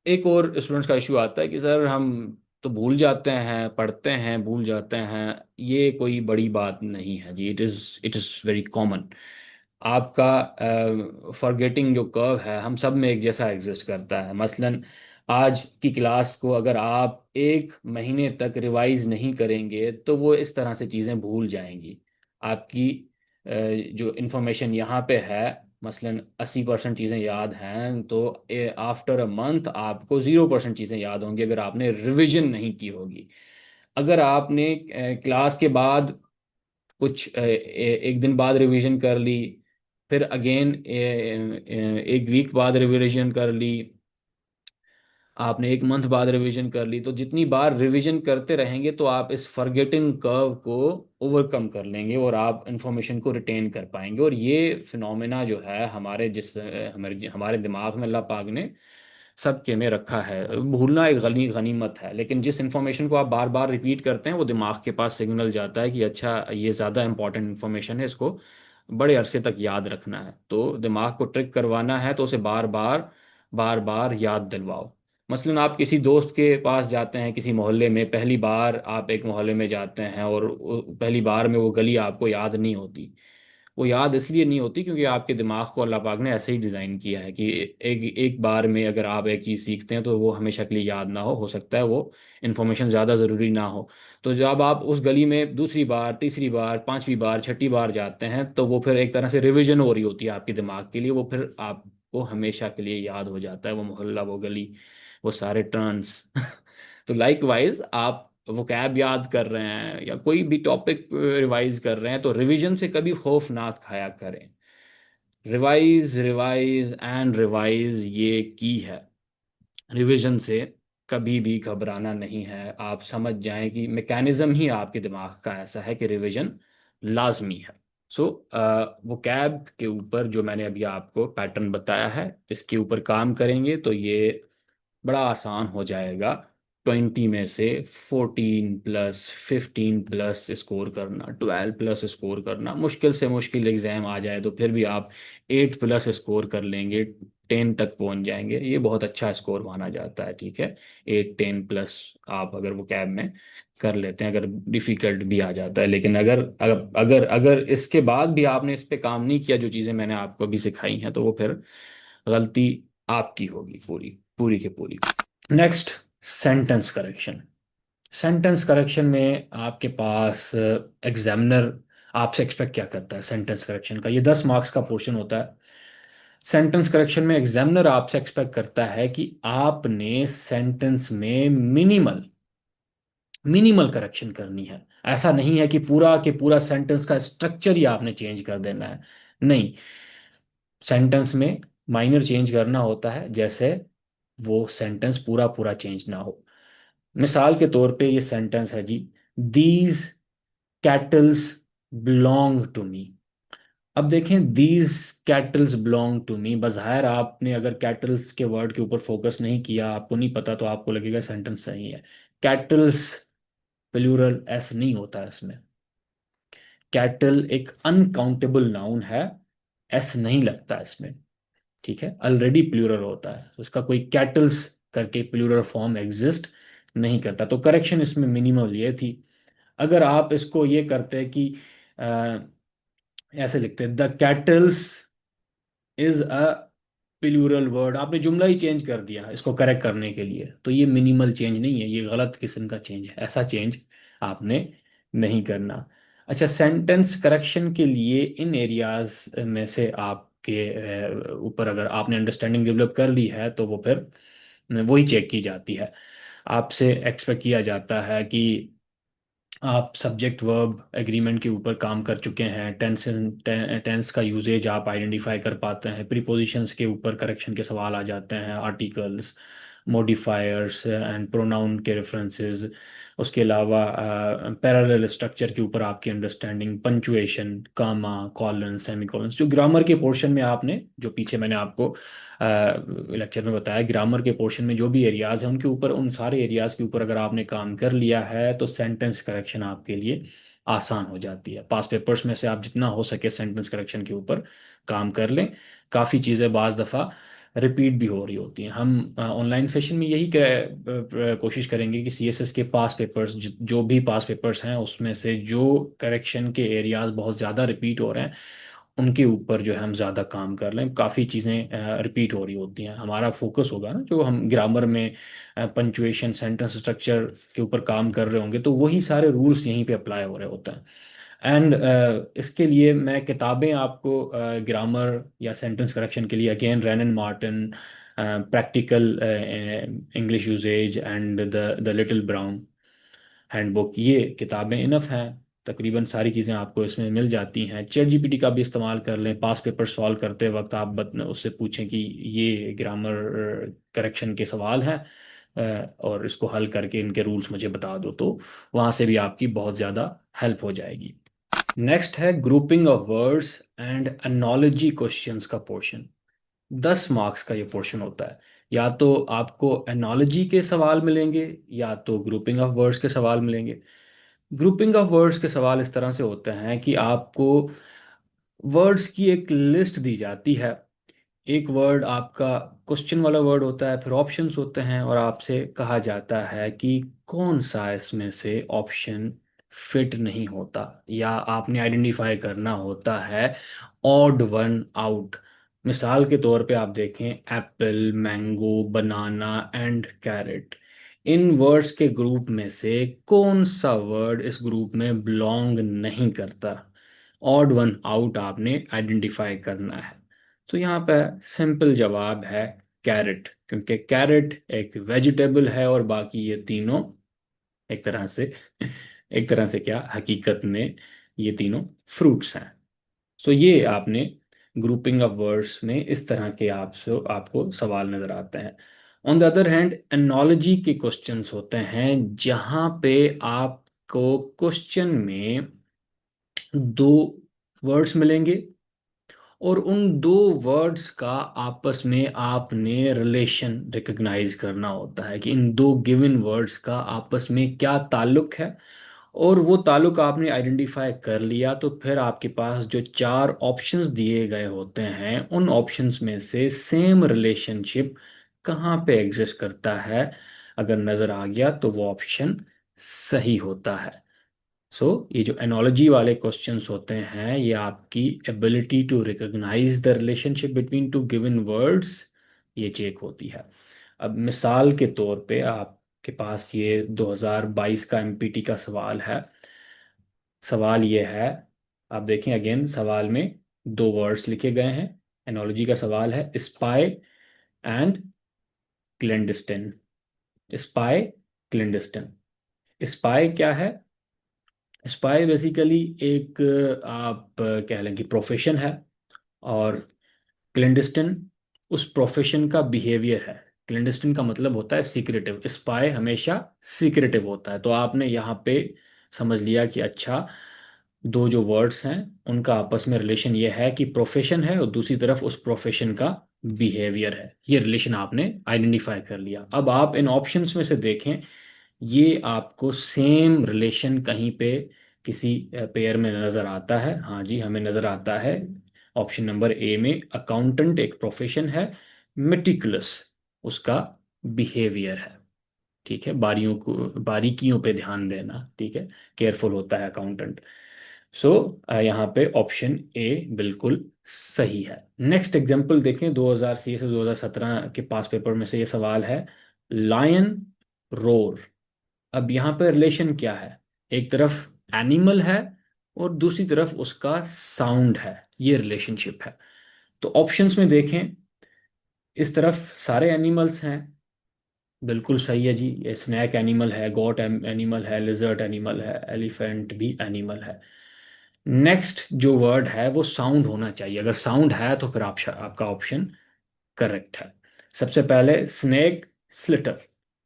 एक और स्टूडेंट्स का इशू आता है कि सर हम तो भूल जाते हैं, पढ़ते हैं भूल जाते हैं। ये कोई बड़ी बात नहीं है जी, इट इज़ वेरी कॉमन। आपका फॉरगेटिंग जो कर्व है हम सब में एक जैसा एग्जिस्ट करता है। मसलन आज की क्लास को अगर आप एक महीने तक रिवाइज नहीं करेंगे तो वो इस तरह से चीज़ें भूल जाएंगी। आपकी जो इन्फॉर्मेशन यहाँ पे है, मसलन 80% चीज़ें याद हैं, तो आफ्टर अ मंथ आपको 0% चीज़ें याद होंगी अगर आपने रिवीजन नहीं की होगी। अगर आपने क्लास के बाद कुछ एक दिन बाद रिवीजन कर ली, फिर अगेन एक वीक बाद रिवीजन कर ली, आपने एक मंथ बाद रिवीजन कर ली, तो जितनी बार रिवीजन करते रहेंगे तो आप इस फॉरगेटिंग कर्व को ओवरकम कर लेंगे और आप इंफॉर्मेशन को रिटेन कर पाएंगे। और ये फिनोमेना जो है हमारे हमारे दिमाग में अल्लाह पाक ने सबके में रखा है। भूलना एक गनीमत है, लेकिन जिस इंफॉर्मेशन को आप बार बार रिपीट करते हैं वो दिमाग के पास सिग्नल जाता है कि अच्छा ये ज़्यादा इंपॉर्टेंट इंफॉर्मेशन है, इसको बड़े अरसे तक याद रखना है। तो दिमाग को ट्रिक करवाना है तो उसे बार बार याद दिलवाओ। मसलन आप किसी दोस्त के पास जाते हैं किसी मोहल्ले में, पहली बार आप एक मोहल्ले में जाते हैं और पहली बार में वो गली आपको याद नहीं होती। वो याद इसलिए नहीं होती क्योंकि आपके दिमाग को अल्लाह पाक ने ऐसे ही डिज़ाइन किया है कि एक एक बार में अगर आप एक चीज़ सीखते हैं तो वो हमेशा के लिए याद ना हो सकता है वो इन्फॉर्मेशन ज़्यादा ज़रूरी ना हो। तो जब आप उस गली में दूसरी बार, तीसरी बार, पांचवी बार, छठी बार जाते हैं तो वो फिर एक तरह से रिवीजन हो रही होती है आपके दिमाग के लिए। वो फिर आपको हमेशा के लिए याद हो जाता है वो मोहल्ला, वो गली, वो सारे टर्न्स। तो लाइक वाइज आप वो कैब याद कर रहे हैं या कोई भी टॉपिक रिवाइज कर रहे हैं तो रिवीजन से कभी खौफ ना खाया करें। रिवाइज रिवाइज एंड रिवाइज ये की है। रिवीजन से कभी भी घबराना नहीं है। आप समझ जाएं कि मैकेनिज्म ही आपके दिमाग का ऐसा है कि रिवीजन लाजमी है। सो वो कैब के ऊपर जो मैंने अभी आपको पैटर्न बताया है, इसके ऊपर काम करेंगे तो ये बड़ा आसान हो जाएगा। 20 में से 14 प्लस, 15 प्लस स्कोर करना, 12 प्लस स्कोर करना, मुश्किल से मुश्किल एग्जाम आ जाए तो फिर भी आप 8 प्लस स्कोर कर लेंगे, 10 तक पहुंच जाएंगे, ये बहुत अच्छा स्कोर माना जाता है। ठीक है, 8 10 प्लस आप अगर वो कैब में कर लेते हैं, अगर डिफिकल्ट भी आ जाता है। लेकिन अगर अगर अगर अगर इसके बाद भी आपने इस पे काम नहीं किया जो चीज़ें मैंने आपको अभी सिखाई हैं, तो वो फिर गलती आपकी होगी पूरी पूरी की पूरी। Next, sentence correction. Sentence correction में आपके पास एग्जामिनर आपसे एक्सपेक्ट क्या करता है सेंटेंस करेक्शन का? ये 10 मार्क्स का पोर्शन होता है। सेंटेंस करेक्शन में एग्जामिनर आपसे एक्सपेक्ट करता है कि आपने सेंटेंस में मिनिमल मिनिमल करेक्शन करनी है। ऐसा नहीं है कि पूरा के पूरा सेंटेंस का स्ट्रक्चर ही आपने चेंज कर देना है, नहीं। सेंटेंस में माइनर चेंज करना होता है, जैसे वो सेंटेंस पूरा पूरा चेंज ना हो। मिसाल के तौर पे ये सेंटेंस है जी, these cattles belong to me. अब देखें, these cattles belong to me, बज़ाहिर आपने अगर कैटल्स के वर्ड के ऊपर फोकस नहीं किया, आपको नहीं पता, तो आपको लगेगा सेंटेंस सही है। कैटल्स प्लूरल एस नहीं होता है इसमें। कैटल एक अनकाउंटेबल नाउन है, एस नहीं लगता इसमें, ठीक है। ऑलरेडी प्लूरल होता है, तो इसका कोई कैटल्स करके प्लूरल फॉर्म एग्जिस्ट नहीं करता। तो करेक्शन इसमें मिनिमल ये थी। अगर आप इसको ये करते कि अ, ऐसे लिखते, the cattles is a plural word, आपने जुमला ही चेंज कर दिया इसको करेक्ट करने के लिए, तो ये मिनिमल चेंज नहीं है, ये गलत किस्म का चेंज है। ऐसा चेंज आपने नहीं करना। अच्छा, सेंटेंस करेक्शन के लिए इन एरियाज में से आपके ऊपर अगर आपने अंडरस्टैंडिंग डेवलप कर ली है, तो वो फिर वही चेक की जाती है। आपसे एक्सपेक्ट किया जाता है कि आप सब्जेक्ट वर्ब एग्रीमेंट के ऊपर काम कर चुके हैं, टेंस का यूजेज आप आइडेंटिफाई कर पाते हैं, प्रीपोजिशंस के ऊपर करेक्शन के सवाल आ जाते हैं, आर्टिकल्स, मॉडिफायर्स एंड प्रोनाउन के रेफरेंसेस। उसके अलावा पैरेलल स्ट्रक्चर के ऊपर आपकी अंडरस्टैंडिंग, पंचुएशन, कामा, कॉलन, सेमीकोलन, जो ग्रामर के पोर्शन में आपने, जो पीछे मैंने आपको लेक्चर में बताया, ग्रामर के पोर्शन में जो भी एरियाज हैं उनके ऊपर, उन सारे एरियाज के ऊपर अगर आपने काम कर लिया है, तो सेंटेंस करेक्शन आपके लिए आसान हो जाती है। पास पेपर्स में से आप जितना हो सके सेंटेंस करेक्शन के ऊपर काम कर लें। काफ़ी चीज़ें बाज़ दफ़ा रिपीट भी हो रही होती हैं। हम ऑनलाइन सेशन में यही कोशिश करेंगे कि सीएसएस के पास पेपर्स, जो भी पास पेपर्स हैं, उसमें से जो करेक्शन के एरियाज बहुत ज़्यादा रिपीट हो रहे हैं, उनके ऊपर जो है हम ज़्यादा काम कर लें। काफ़ी चीज़ें रिपीट हो रही होती हैं, हमारा फोकस होगा ना, जो हम ग्रामर में पंचुएशन, सेंटेंस स्ट्रक्चर के ऊपर काम कर रहे होंगे, तो वही सारे रूल्स यहीं पे अप्लाई हो रहे होते हैं। एंड इसके लिए मैं किताबें आपको ग्रामर या सेंटेंस करेक्शन के लिए, again Wren and Martin, practical English usage and the little brown handbook, ये किताबें इनफ हैं। तकरीबन सारी चीज़ें आपको इसमें मिल जाती हैं। चैट जीपीटी का भी इस्तेमाल कर लें। पास पेपर सॉल्व करते वक्त आप उससे पूछें कि ये ग्रामर करेक्शन के सवाल हैं, और इसको हल करके इनके रूल्स मुझे बता दो, तो वहाँ से भी आपकी बहुत ज़्यादा हेल्प हो जाएगी। नेक्स्ट है grouping of words and analogy questions का पोर्शन। 10 मार्क्स का ये पोर्शन होता है। या तो आपको एनोलॉजी के सवाल मिलेंगे, या तो ग्रुपिंग ऑफ वर्ड्स के सवाल मिलेंगे। ग्रुपिंग ऑफ वर्ड्स के सवाल इस तरह से होते हैं कि आपको वर्ड्स की एक लिस्ट दी जाती है। एक वर्ड आपका क्वेश्चन वाला वर्ड होता है, फिर ऑप्शंस होते हैं, और आपसे कहा जाता है कि कौन सा इसमें से ऑप्शन फिट नहीं होता, या आपने आइडेंटिफाई करना होता है ऑड वन आउट। मिसाल के तौर पे आप देखें, Apple, mango, banana and carrot, in words के ग्रुप में से कौन सा वर्ड इस ग्रुप में बिलोंग नहीं करता, ऑड वन आउट आपने आइडेंटिफाई करना है। तो यहाँ पे सिंपल जवाब है कैरेट, क्योंकि कैरेट एक वेजिटेबल है, और बाकी ये तीनों एक तरह से एक तरह से क्या, हकीकत में ये तीनों फ्रूट्स हैं। सो ये आपने ग्रुपिंग ऑफ वर्ड्स में इस तरह के आपको सवाल नजर आते हैं। On the other hand, analogy के क्वेश्चंस होते हैं, जहाँ पे आपको क्वेश्चन में दो वर्ड्स मिलेंगे, और उन दो वर्ड्स का आपस में आपने रिलेशन रिकग्नाइज करना होता है कि इन दो गिवन वर्ड्स का आपस में क्या ताल्लुक है। और वो ताल्लुक आपने आइडेंटिफाई कर लिया, तो फिर आपके पास जो 4 ऑप्शंस दिए गए होते हैं, उन ऑप्शंस में से सेम रिलेशनशिप कहाँ पे एग्जिस्ट करता है, अगर नज़र आ गया, तो वो ऑप्शन सही होता है। ये जो एनोलॉजी वाले क्वेश्चंस होते हैं, ये आपकी ability to recognise the relationship between two given words, ये चेक होती है। अब मिसाल के तौर पे आपके पास ये 2022 का एमपीटी का सवाल है। सवाल ये है, आप देखें अगेन, सवाल में 2 वर्ड्स लिखे गए हैं, एनोलॉजी का सवाल है। Spy and clandestine. Spy, clandestine. Spy क्या है? स्पाई बेसिकली एक आप कह लें कि प्रोफेशन है, और क्लेंडिस्टिन उस प्रोफेशन का बिहेवियर है। क्लेंडिस्टिन का मतलब होता है सीक्रेटिव, स्पाई हमेशा सीक्रेटिव होता है। तो आपने यहाँ पे समझ लिया कि अच्छा, दो जो वर्ड्स हैं उनका आपस में रिलेशन ये है कि प्रोफेशन है और दूसरी तरफ उस प्रोफेशन का बिहेवियर है। ये रिलेशन आपने आइडेंटिफाई कर लिया। अब आप इन ऑप्शंस में से देखें, ये आपको सेम रिलेशन कहीं पे किसी पेयर में नज़र आता है? हाँ जी, हमें नज़र आता है। ऑप्शन नंबर ए में अकाउंटेंट एक प्रोफेशन है, मेटिकुलस उसका बिहेवियर है। ठीक है, बारीकियों पे ध्यान देना, ठीक है, केयरफुल होता है अकाउंटेंट। सो यहाँ पे ऑप्शन ए बिल्कुल सही है। नेक्स्ट एग्जांपल देखें, 2000 सी से 2017 के पास पेपर में से ये सवाल है, लायन रोर। अब यहाँ पे रिलेशन क्या है? एक तरफ एनिमल है और दूसरी तरफ उसका साउंड है, ये रिलेशनशिप है। तो ऑप्शंस में देखें, इस तरफ सारे एनिमल्स हैं, बिल्कुल सही है जी। ये स्नैक एनिमल है, गॉट एनिमल है, लिजर्ट एनिमल है, एलिफेंट भी एनिमल है। नेक्स्ट जो वर्ड है वो साउंड होना चाहिए। अगर साउंड है तो फिर आपका ऑप्शन करेक्ट है। सबसे पहले स्नेक, स्लिटर।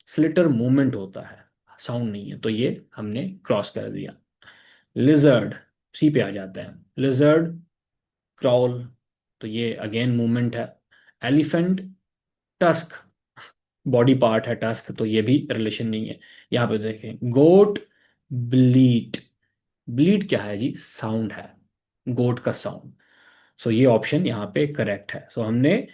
स्लिटर मूवमेंट होता है, साउंड नहीं है, तो ये हमने क्रॉस कर दिया। लिजर्ड, सी पे आ जाते हैं। लिजर्ड क्रॉल, तो ये अगेन मूवमेंट है। एलिफेंट टस्क, बॉडी पार्ट है टस्क, तो ये भी रिलेशन नहीं है। यहाँ पे देखें, गोट ब्लीट। ब्लीट क्या है जी? साउंड है, गोट का साउंड। सो ये ऑप्शन यहाँ पे करेक्ट है। सो हमने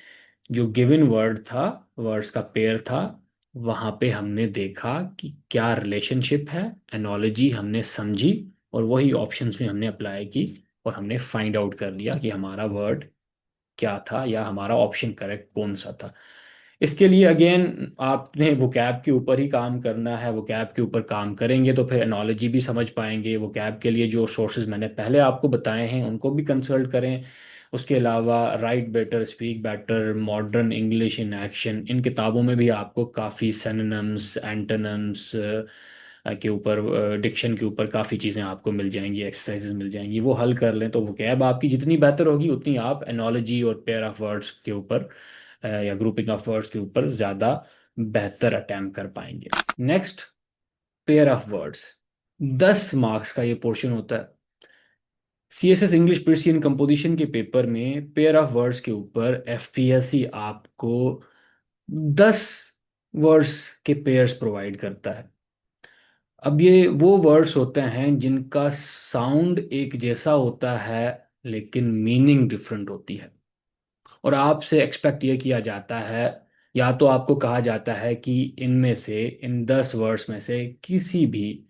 जो गिवन वर्ड था, वर्ड्स का पेयर था, वहाँ पे हमने देखा कि क्या रिलेशनशिप है, एनोलॉजी हमने समझी, और वही ऑप्शंस में हमने अप्लाई की, और हमने फाइंड आउट कर लिया कि हमारा वर्ड क्या था या हमारा ऑप्शन करेक्ट कौन सा था। इसके लिए अगेन आपने वोकैब के ऊपर ही काम करना है। वोकैब के ऊपर काम करेंगे तो फिर एनोलॉजी भी समझ पाएंगे। वोकैब के लिए जो सोर्सेज मैंने पहले आपको बताए हैं उनको भी कंसल्ट करें। उसके अलावा write better, speak better, modern English in action, इन किताबों में भी आपको काफ़ी सिनोनिम्स, एंटोनिम्स के ऊपर, डिक्शन के ऊपर काफ़ी चीज़ें आपको मिल जाएंगी, एक्सरसाइजेज मिल जाएंगी। वो हल कर लें तो वोकैब आपकी जितनी बेहतर होगी उतनी आप एनोलॉजी और पेयर ऑफ वर्ड्स के ऊपर या ग्रुपिंग ऑफ वर्ड्स के ऊपर ज़्यादा बेहतर अटैम्प्ट कर पाएंगे। Next, pair of words. 10 marks का ये पोर्शन होता है। सीएसएस इंग्लिश पर्सियन कंपोजिशन के पेपर में पेयर ऑफ वर्ड्स के ऊपर एफपीएससी आपको 10 वर्ड्स के पेयर्स प्रोवाइड करता है। अब ये वो वर्ड्स होते हैं जिनका साउंड एक जैसा होता है लेकिन मीनिंग डिफरेंट होती है, और आपसे एक्सपेक्ट ये किया जाता है, या तो आपको कहा जाता है कि इनमें से, इन 10 वर्ड्स में से किसी भी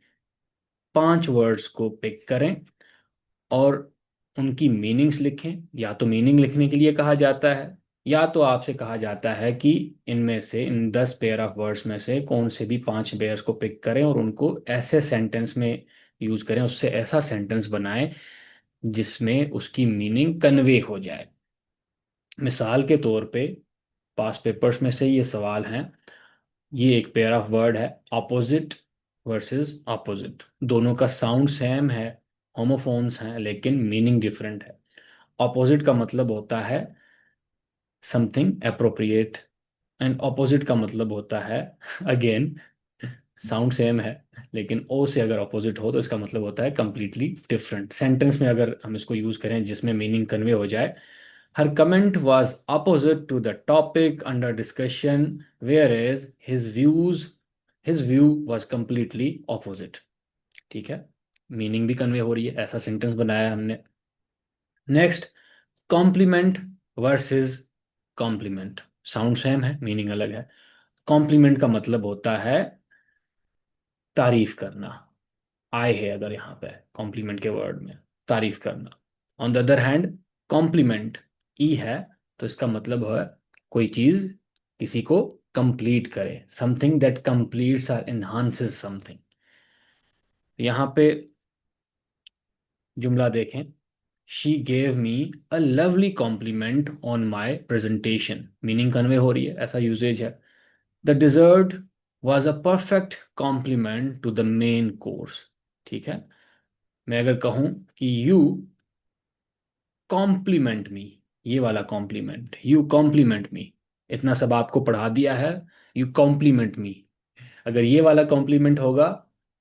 5 वर्ड्स को पिक करें और उनकी मीनिंग्स लिखें। या तो मीनिंग लिखने के लिए कहा जाता है, या तो आपसे कहा जाता है कि इनमें से, इन 10 पेयर ऑफ वर्ड्स में से कौन से भी 5 पेयर्स को पिक करें और उनको ऐसे सेंटेंस में यूज करें, उससे ऐसा सेंटेंस बनाएं जिसमें उसकी मीनिंग कन्वे हो जाए। मिसाल के तौर पे पास पेपर्स में से ये सवाल हैं, ये एक पेयर ऑफ वर्ड है, अपोजिट वर्सेस अपोजिट। दोनों का साउंड सेम है, होमोफोन्स हैं, लेकिन मीनिंग डिफरेंट है। अपोजिट का मतलब होता है समथिंग अप्रोप्रिएट, एंड अपोजिट का मतलब होता है अगेन साउंड सेम है, लेकिन ओ से अगर अपोजिट हो तो इसका मतलब होता है कंप्लीटली डिफरेंट। सेंटेंस में अगर हम इसको यूज करें जिसमें मीनिंग कन्वे हो जाए, हर comment was opposite to the topic under discussion, whereas his view was completely opposite. ठीक है, मीनिंग भी कन्वे हो रही है, ऐसा सेंटेंस बनाया है हमने। Next, complement versus compliment. Sound same है, मीनिंग अलग है। कॉम्प्लीमेंट का मतलब होता है तारीफ करना, आय है अगर यहाँ पे कॉम्प्लीमेंट के वर्ड में, तारीफ करना। On the other hand, compliment ई है, तो इसका मतलब है कोई चीज किसी को कंप्लीट करे, समथिंग दैट कंप्लीट्स और एनहांसेस समथिंग। यहाँ पे जुमला देखें, she gave me a lovely compliment on my presentation, meaning convey हो रही है, ऐसा यूजेज है। The dessert was a perfect complement to the main course. ठीक है, मैं अगर कहूँ कि यू कॉम्प्लीमेंट मी, ये वाला कॉम्प्लीमेंट, यू कॉम्प्लीमेंट मी, इतना सब आपको पढ़ा दिया है, यू कॉम्प्लीमेंट मी, अगर ये वाला कॉम्प्लीमेंट होगा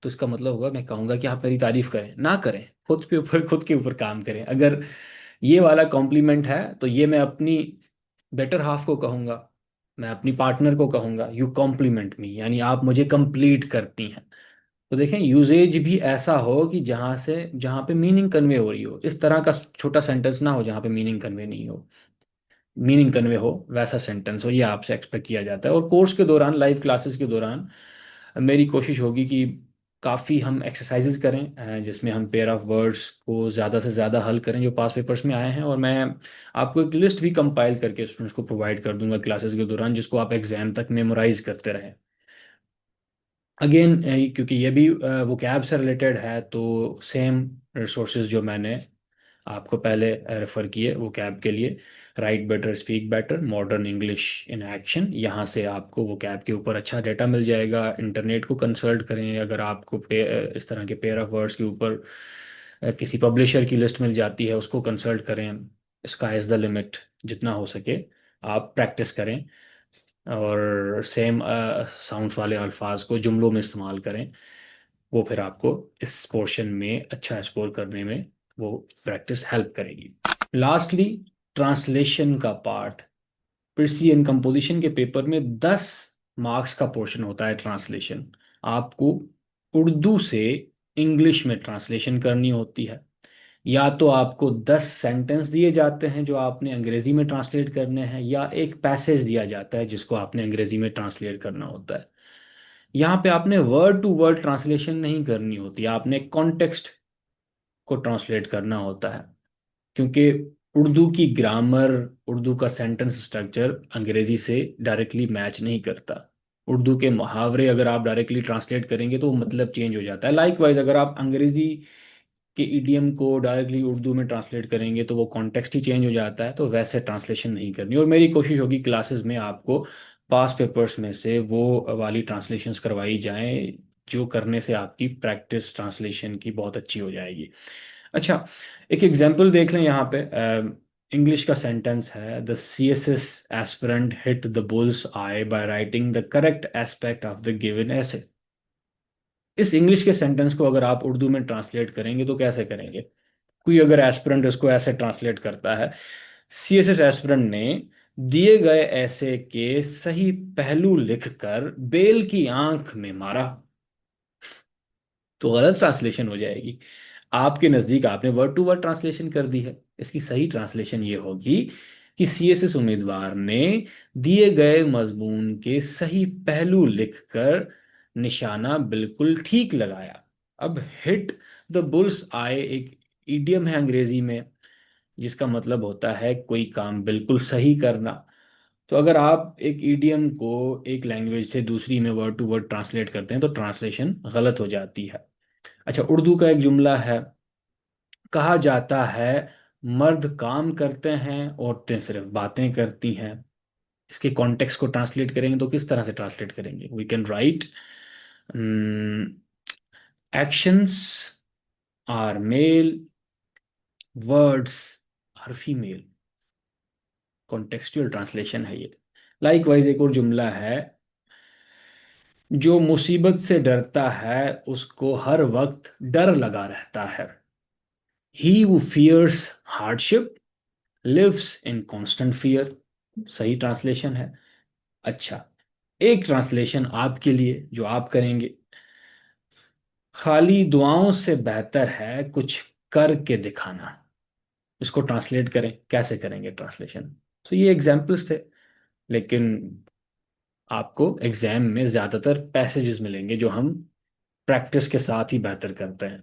तो इसका मतलब होगा मैं कहूँगा कि आप मेरी तारीफ करें, ना करें खुद के ऊपर काम करें। अगर ये वाला कॉम्प्लीमेंट है तो ये मैं अपनी बेटर हाफ को कहूँगा, मैं अपनी पार्टनर को कहूँगा यू कॉम्प्लीमेंट मी, यानी आप मुझे कंप्लीट करती हैं। तो देखें, यूजेज भी ऐसा हो कि जहाँ पे मीनिंग कन्वे हो रही हो, इस तरह का छोटा सेंटेंस ना हो जहाँ पे मीनिंग कन्वे नहीं हो, मीनिंग कन्वे हो वैसा सेंटेंस हो, ये आपसे एक्सपेक्ट किया जाता है। और कोर्स के दौरान, लाइव क्लासेस के दौरान मेरी कोशिश होगी कि काफ़ी हम एक्सरसाइजेज करें जिसमें हम पेयर ऑफ वर्ड्स को ज़्यादा से ज़्यादा हल करें जो पास पेपर्स में आए हैं। और मैं आपको एक लिस्ट भी कंपाइल करके स्टूडेंट्स को प्रोवाइड कर दूंगा क्लासेस के दौरान, जिसको आप एग्जाम तक मेमोराइज करते रहें। अगेन क्योंकि ये भी वो कैब से रिलेटेड है, तो सेम रिसोर्सेज जो मैंने आपको पहले रेफर किए वो कैब के लिए, write better speak better modern English in action, यहाँ से आपको वो कैब के ऊपर अच्छा डेटा मिल जाएगा। इंटरनेट को कंसल्ट करें, अगर आपको इस तरह के पेयर ऑफ वर्ड्स के ऊपर किसी पब्लिशर की लिस्ट मिल जाती है उसको कंसल्ट करें। स्काई इज़ द लिमिट, जितना हो सके आप प्रैक्टिस करें, और सेम साउंड्स वाले अल्फाज को जुमलों में इस्तेमाल करें, वो फिर आपको इस पोर्शन में अच्छा स्कोर करने में वो प्रैक्टिस हेल्प करेगी। लास्टली, ट्रांसलेशन का पार्ट, प्रिसियन कंपोजिशन के पेपर में 10 मार्क्स का पोर्शन होता है ट्रांसलेशन। आपको उर्दू से इंग्लिश में ट्रांसलेशन करनी होती है, या तो आपको 10 सेंटेंस दिए जाते हैं जो आपने अंग्रेजी में ट्रांसलेट करने हैं, या एक पैसेज दिया जाता है जिसको आपने अंग्रेजी में ट्रांसलेट करना होता है। यहाँ पे आपने वर्ड टू वर्ड ट्रांसलेशन नहीं करनी होती, आपने कॉन्टेक्स्ट को ट्रांसलेट करना होता है, क्योंकि उर्दू की ग्रामर, उर्दू का सेंटेंस स्ट्रक्चर अंग्रेजी से डायरेक्टली मैच नहीं करता। उर्दू के मुहावरे अगर आप डायरेक्टली ट्रांसलेट करेंगे तो वो मतलब चेंज हो जाता है। लाइकवाइज अगर आप अंग्रेजी के इडियम को डायरेक्टली उर्दू में ट्रांसलेट करेंगे तो वो कॉन्टेक्स्ट ही चेंज हो जाता है, तो वैसे ट्रांसलेशन नहीं करनी। और मेरी कोशिश होगी क्लासेस में आपको पास पेपर्स में से वो वाली ट्रांसलेशंस करवाई जाएं जो करने से आपकी प्रैक्टिस ट्रांसलेशन की बहुत अच्छी हो जाएगी। अच्छा, एक एग्जांपल देख लें यहाँ पे। इंग्लिश का सेंटेंस है, the CSS aspirant hit the bulls I by writing the correct aspect of the given ऐसे। इस इंग्लिश के सेंटेंस को अगर आप उर्दू में ट्रांसलेट करेंगे तो कैसे करेंगे? कोई अगर एस्पिरेंट इसको ऐसे ट्रांसलेट करता है, CSS एस्पिरेंट ने दिए गए ऐसे के सही पहलू लिखकर बेल की आंख में मारा, तो गलत ट्रांसलेशन हो जाएगी। आपके नज़दीक आपने वर्ड टू वर्ड ट्रांसलेशन कर दी है, इसकी सही ट्रांसलेशन ये होगी कि CSS उम्मीदवार ने दिए गए मजमून के सही पहलू लिखकर निशाना बिल्कुल ठीक लगाया। अब हिट द बुल्स आए एक इडियम है अंग्रेजी में, जिसका मतलब होता है कोई काम बिल्कुल सही करना। तो अगर आप एक ईडियम को एक लैंग्वेज से दूसरी में वर्ड टू वर्ड ट्रांसलेट करते हैं तो ट्रांसलेशन गलत हो जाती है। अच्छा, उर्दू का एक जुमला है, कहा जाता है मर्द काम करते हैं औरतें सिर्फ बातें करती हैं। इसके कॉन्टेक्स्ट को ट्रांसलेट करेंगे तो किस तरह से ट्रांसलेट करेंगे? We can write actions are male, words are female. Contextual translation है ये। लाइकवाइज एक और जुमला है, जो मुसीबत से डरता है उसको हर वक्त डर लगा रहता है। ही who fears hardship lives in constant fear। सही ट्रांसलेशन है। अच्छा, एक ट्रांसलेशन आपके लिए जो आप करेंगे, खाली दुआओं से बेहतर है कुछ करके दिखाना। इसको ट्रांसलेट करें, कैसे करेंगे ट्रांसलेशन? तो ये एग्जाम्पल्स थे, लेकिन आपको एग्जाम में ज़्यादातर पैसेजेस मिलेंगे जो हम प्रैक्टिस के साथ ही बेहतर करते हैं।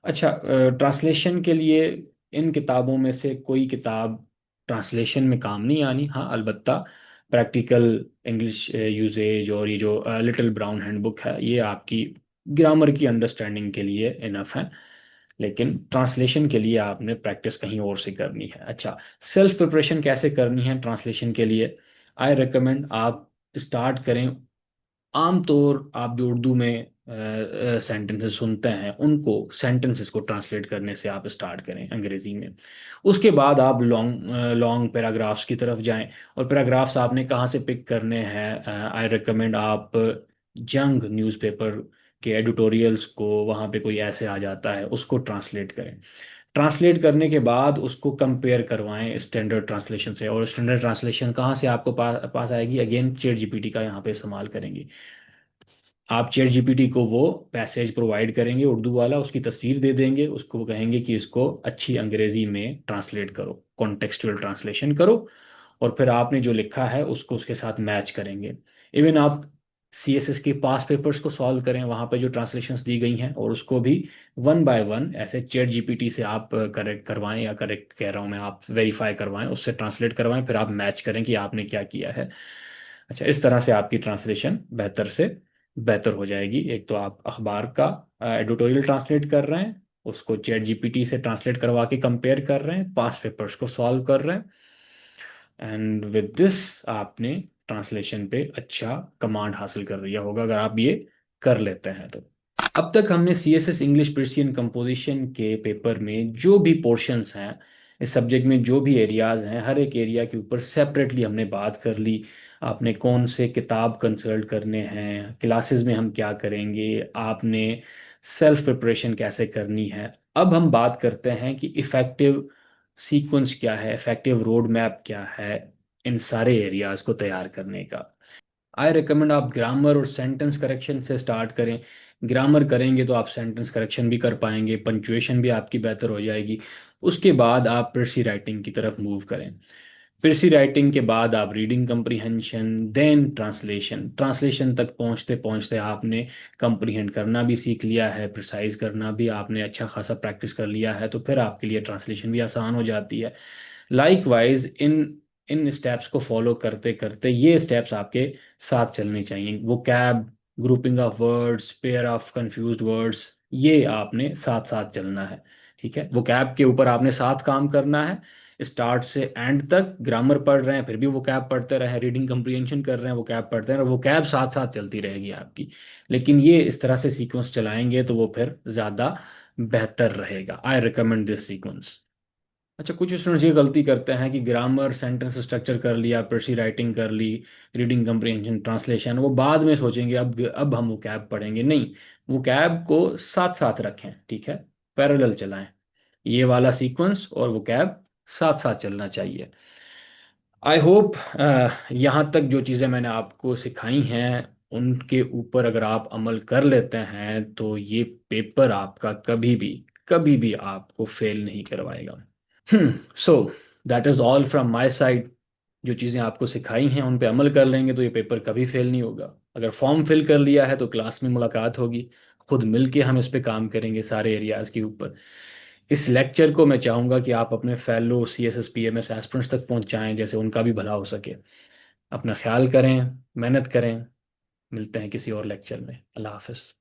अच्छा, ट्रांसलेशन के लिए इन किताबों में से कोई किताब ट्रांसलेशन में काम नहीं आनी, हाँ अलबत्ता प्रैक्टिकल इंग्लिश यूजेज और ये जो लिटिल ब्राउन हैंडबुक है, ये आपकी ग्रामर की अंडरस्टैंडिंग के लिए इनफ है। लेकिन ट्रांसलेशन के लिए आपने प्रैक्टिस कहीं और से करनी है। अच्छा, सेल्फ प्रिपरेशन कैसे करनी है ट्रांसलेशन के लिए? आई रिकमेंड आप स्टार्ट करें, आमतौर आप जो उर्दू में सेंटेंसेस सुनते हैं उनको सेंटेंसेस को ट्रांसलेट करने से आप स्टार्ट करें अंग्रेजी में। उसके बाद आप लॉन्ग लॉन्ग पैराग्राफ्स की तरफ जाएं। और पैराग्राफ्स आपने कहाँ से पिक करने हैं? आई रिकमेंड आप जंग न्यूज़पेपर के एडिटोरियल्स को, वहाँ पे कोई ऐसे आ जाता है उसको ट्रांसलेट करें। ट्रांसलेट करने के बाद उसको कंपेयर करवाएं स्टैंडर्ड ट्रांसलेशन से। और स्टैंडर्ड ट्रांसलेशन कहाँ से आपको पास आएगी? अगेन चैट जीपीटी का यहाँ पे इस्तेमाल करेंगे। आप चैट जीपीटी को वो पैसेज प्रोवाइड करेंगे उर्दू वाला, उसकी तस्वीर दे देंगे, उसको कहेंगे कि इसको अच्छी अंग्रेजी में ट्रांसलेट करो, कॉन्टेक्सचुअल ट्रांसलेशन करो, और फिर आपने जो लिखा है उसको उसके साथ मैच करेंगे। इवन आप सीएसएस के पास पेपर्स को सॉल्व करें, वहाँ पे जो ट्रांसलेशंस दी गई हैं, और उसको भी वन बाय वन ऐसे चैट जीपीटी से आप करेक्ट करवाएं, या करेक्ट कह रहा हूँ मैं, आप वेरीफाई करवाएं, उससे ट्रांसलेट करवाएं, फिर आप मैच करें कि आपने क्या किया है। अच्छा, इस तरह से आपकी ट्रांसलेशन बेहतर से बेहतर हो जाएगी। एक तो आप अखबार का एडिटोरियल ट्रांसलेट कर रहे हैं, उसको चैट जीपीटी से ट्रांसलेट करवा के कंपेयर कर रहे हैं, पास पेपर्स को सॉल्व कर रहे हैं, एंड विद दिस आपने ट्रांसलेशन पे अच्छा कमांड हासिल कर लिया होगा अगर आप ये कर लेते हैं तो। अब तक हमने C S S English Persian composition के पेपर में जो भी पोर्शंस हैं, इस सब्जेक्ट में जो भी एरियाज हैं, हर एक एरिया के ऊपर सेपरेटली हमने बात कर ली। आपने कौन से किताब कंसल्ट करने हैं, क्लासेस में हम क्या करेंगे, आपने सेल्फ प्रिपरेशन कैसे करनी है। अब हम बात करते हैं कि इफ़ेक्टिव सीक्वेंस क्या है, इफ़ेक्टिव रोड मैप क्या है इन सारे एरियाज को तैयार करने का। आई रिकमेंड आप ग्रामर और सेंटेंस करेक्शन से स्टार्ट करें। ग्रामर करेंगे तो आप सेंटेंस करेक्शन भी कर पाएंगे, पंक्चुएशन भी आपकी बेहतर हो जाएगी। उसके बाद आप प्रेसी राइटिंग की तरफ मूव करें। प्रेसी राइटिंग के बाद आप reading comprehension, then translation. Translation तक पहुंचते पहुंचते आपने कंप्रीहेंड करना भी सीख लिया है, प्रिसाइज करना भी आपने अच्छा खासा प्रैक्टिस कर लिया है, तो फिर आपके लिए ट्रांसलेशन भी आसान हो जाती है। लाइकवाइज इन इन स्टेप्स को फॉलो करते करते ये स्टेप्स आपके साथ चलने चाहिए। वो cab, grouping of words, pair of confused words, ये आपने साथ साथ चलना है। ठीक है, वो कैब के ऊपर आपने साथ काम करना है, स्टार्ट से एंड तक। ग्रामर पढ़ रहे हैं फिर भी वो कैब पढ़ते रहे, रीडिंग कम्प्रीहेंशन कर रहे हैं वो कैब पढ़ते हैं, और वो कैब साथ साथ चलती रहेगी आपकी। लेकिन ये इस तरह से सीक्वेंस चलाएंगे तो वो फिर ज़्यादा बेहतर रहेगा। I recommend this sequence. अच्छा, कुछ स्टूडेंट्स ये गलती करते हैं कि ग्रामर, सेंटेंस स्ट्रक्चर कर लिया, पर्सी राइटिंग कर ली, रीडिंग कंप्रीहेंशन, ट्रांसलेशन, वो बाद में सोचेंगे अब हम वो कैब पढ़ेंगे। नहीं, वो कैब को साथ साथ रखें, ठीक है, पैरेलल चलाएं। ये वाला सीक्वेंस और वो कैब साथ साथ चलना चाहिए। आई होप यहाँ तक जो चीज़ें मैंने आपको सिखाई हैं उनके ऊपर अगर आप अमल कर लेते हैं तो ये पेपर आपका कभी भी आपको फेल नहीं करवाएगा। So that is all from my side. जो चीज़ें आपको सिखाई हैं उन पे अमल कर लेंगे तो ये पेपर कभी फेल नहीं होगा। अगर फॉर्म फिल कर लिया है तो क्लास में मुलाकात होगी, खुद मिल के हम इस पे काम करेंगे सारे एरियाज़ के ऊपर। इस लेक्चर को मैं चाहूँगा कि आप अपने fellow C S S P M S aspirants तक पहुँचाएँ, जैसे उनका भी भला हो सके। अपना ख्याल करें, मेहनत करें। मिलते हैं किसी और लेक्चर में। अल्लाह हाफ़िज़।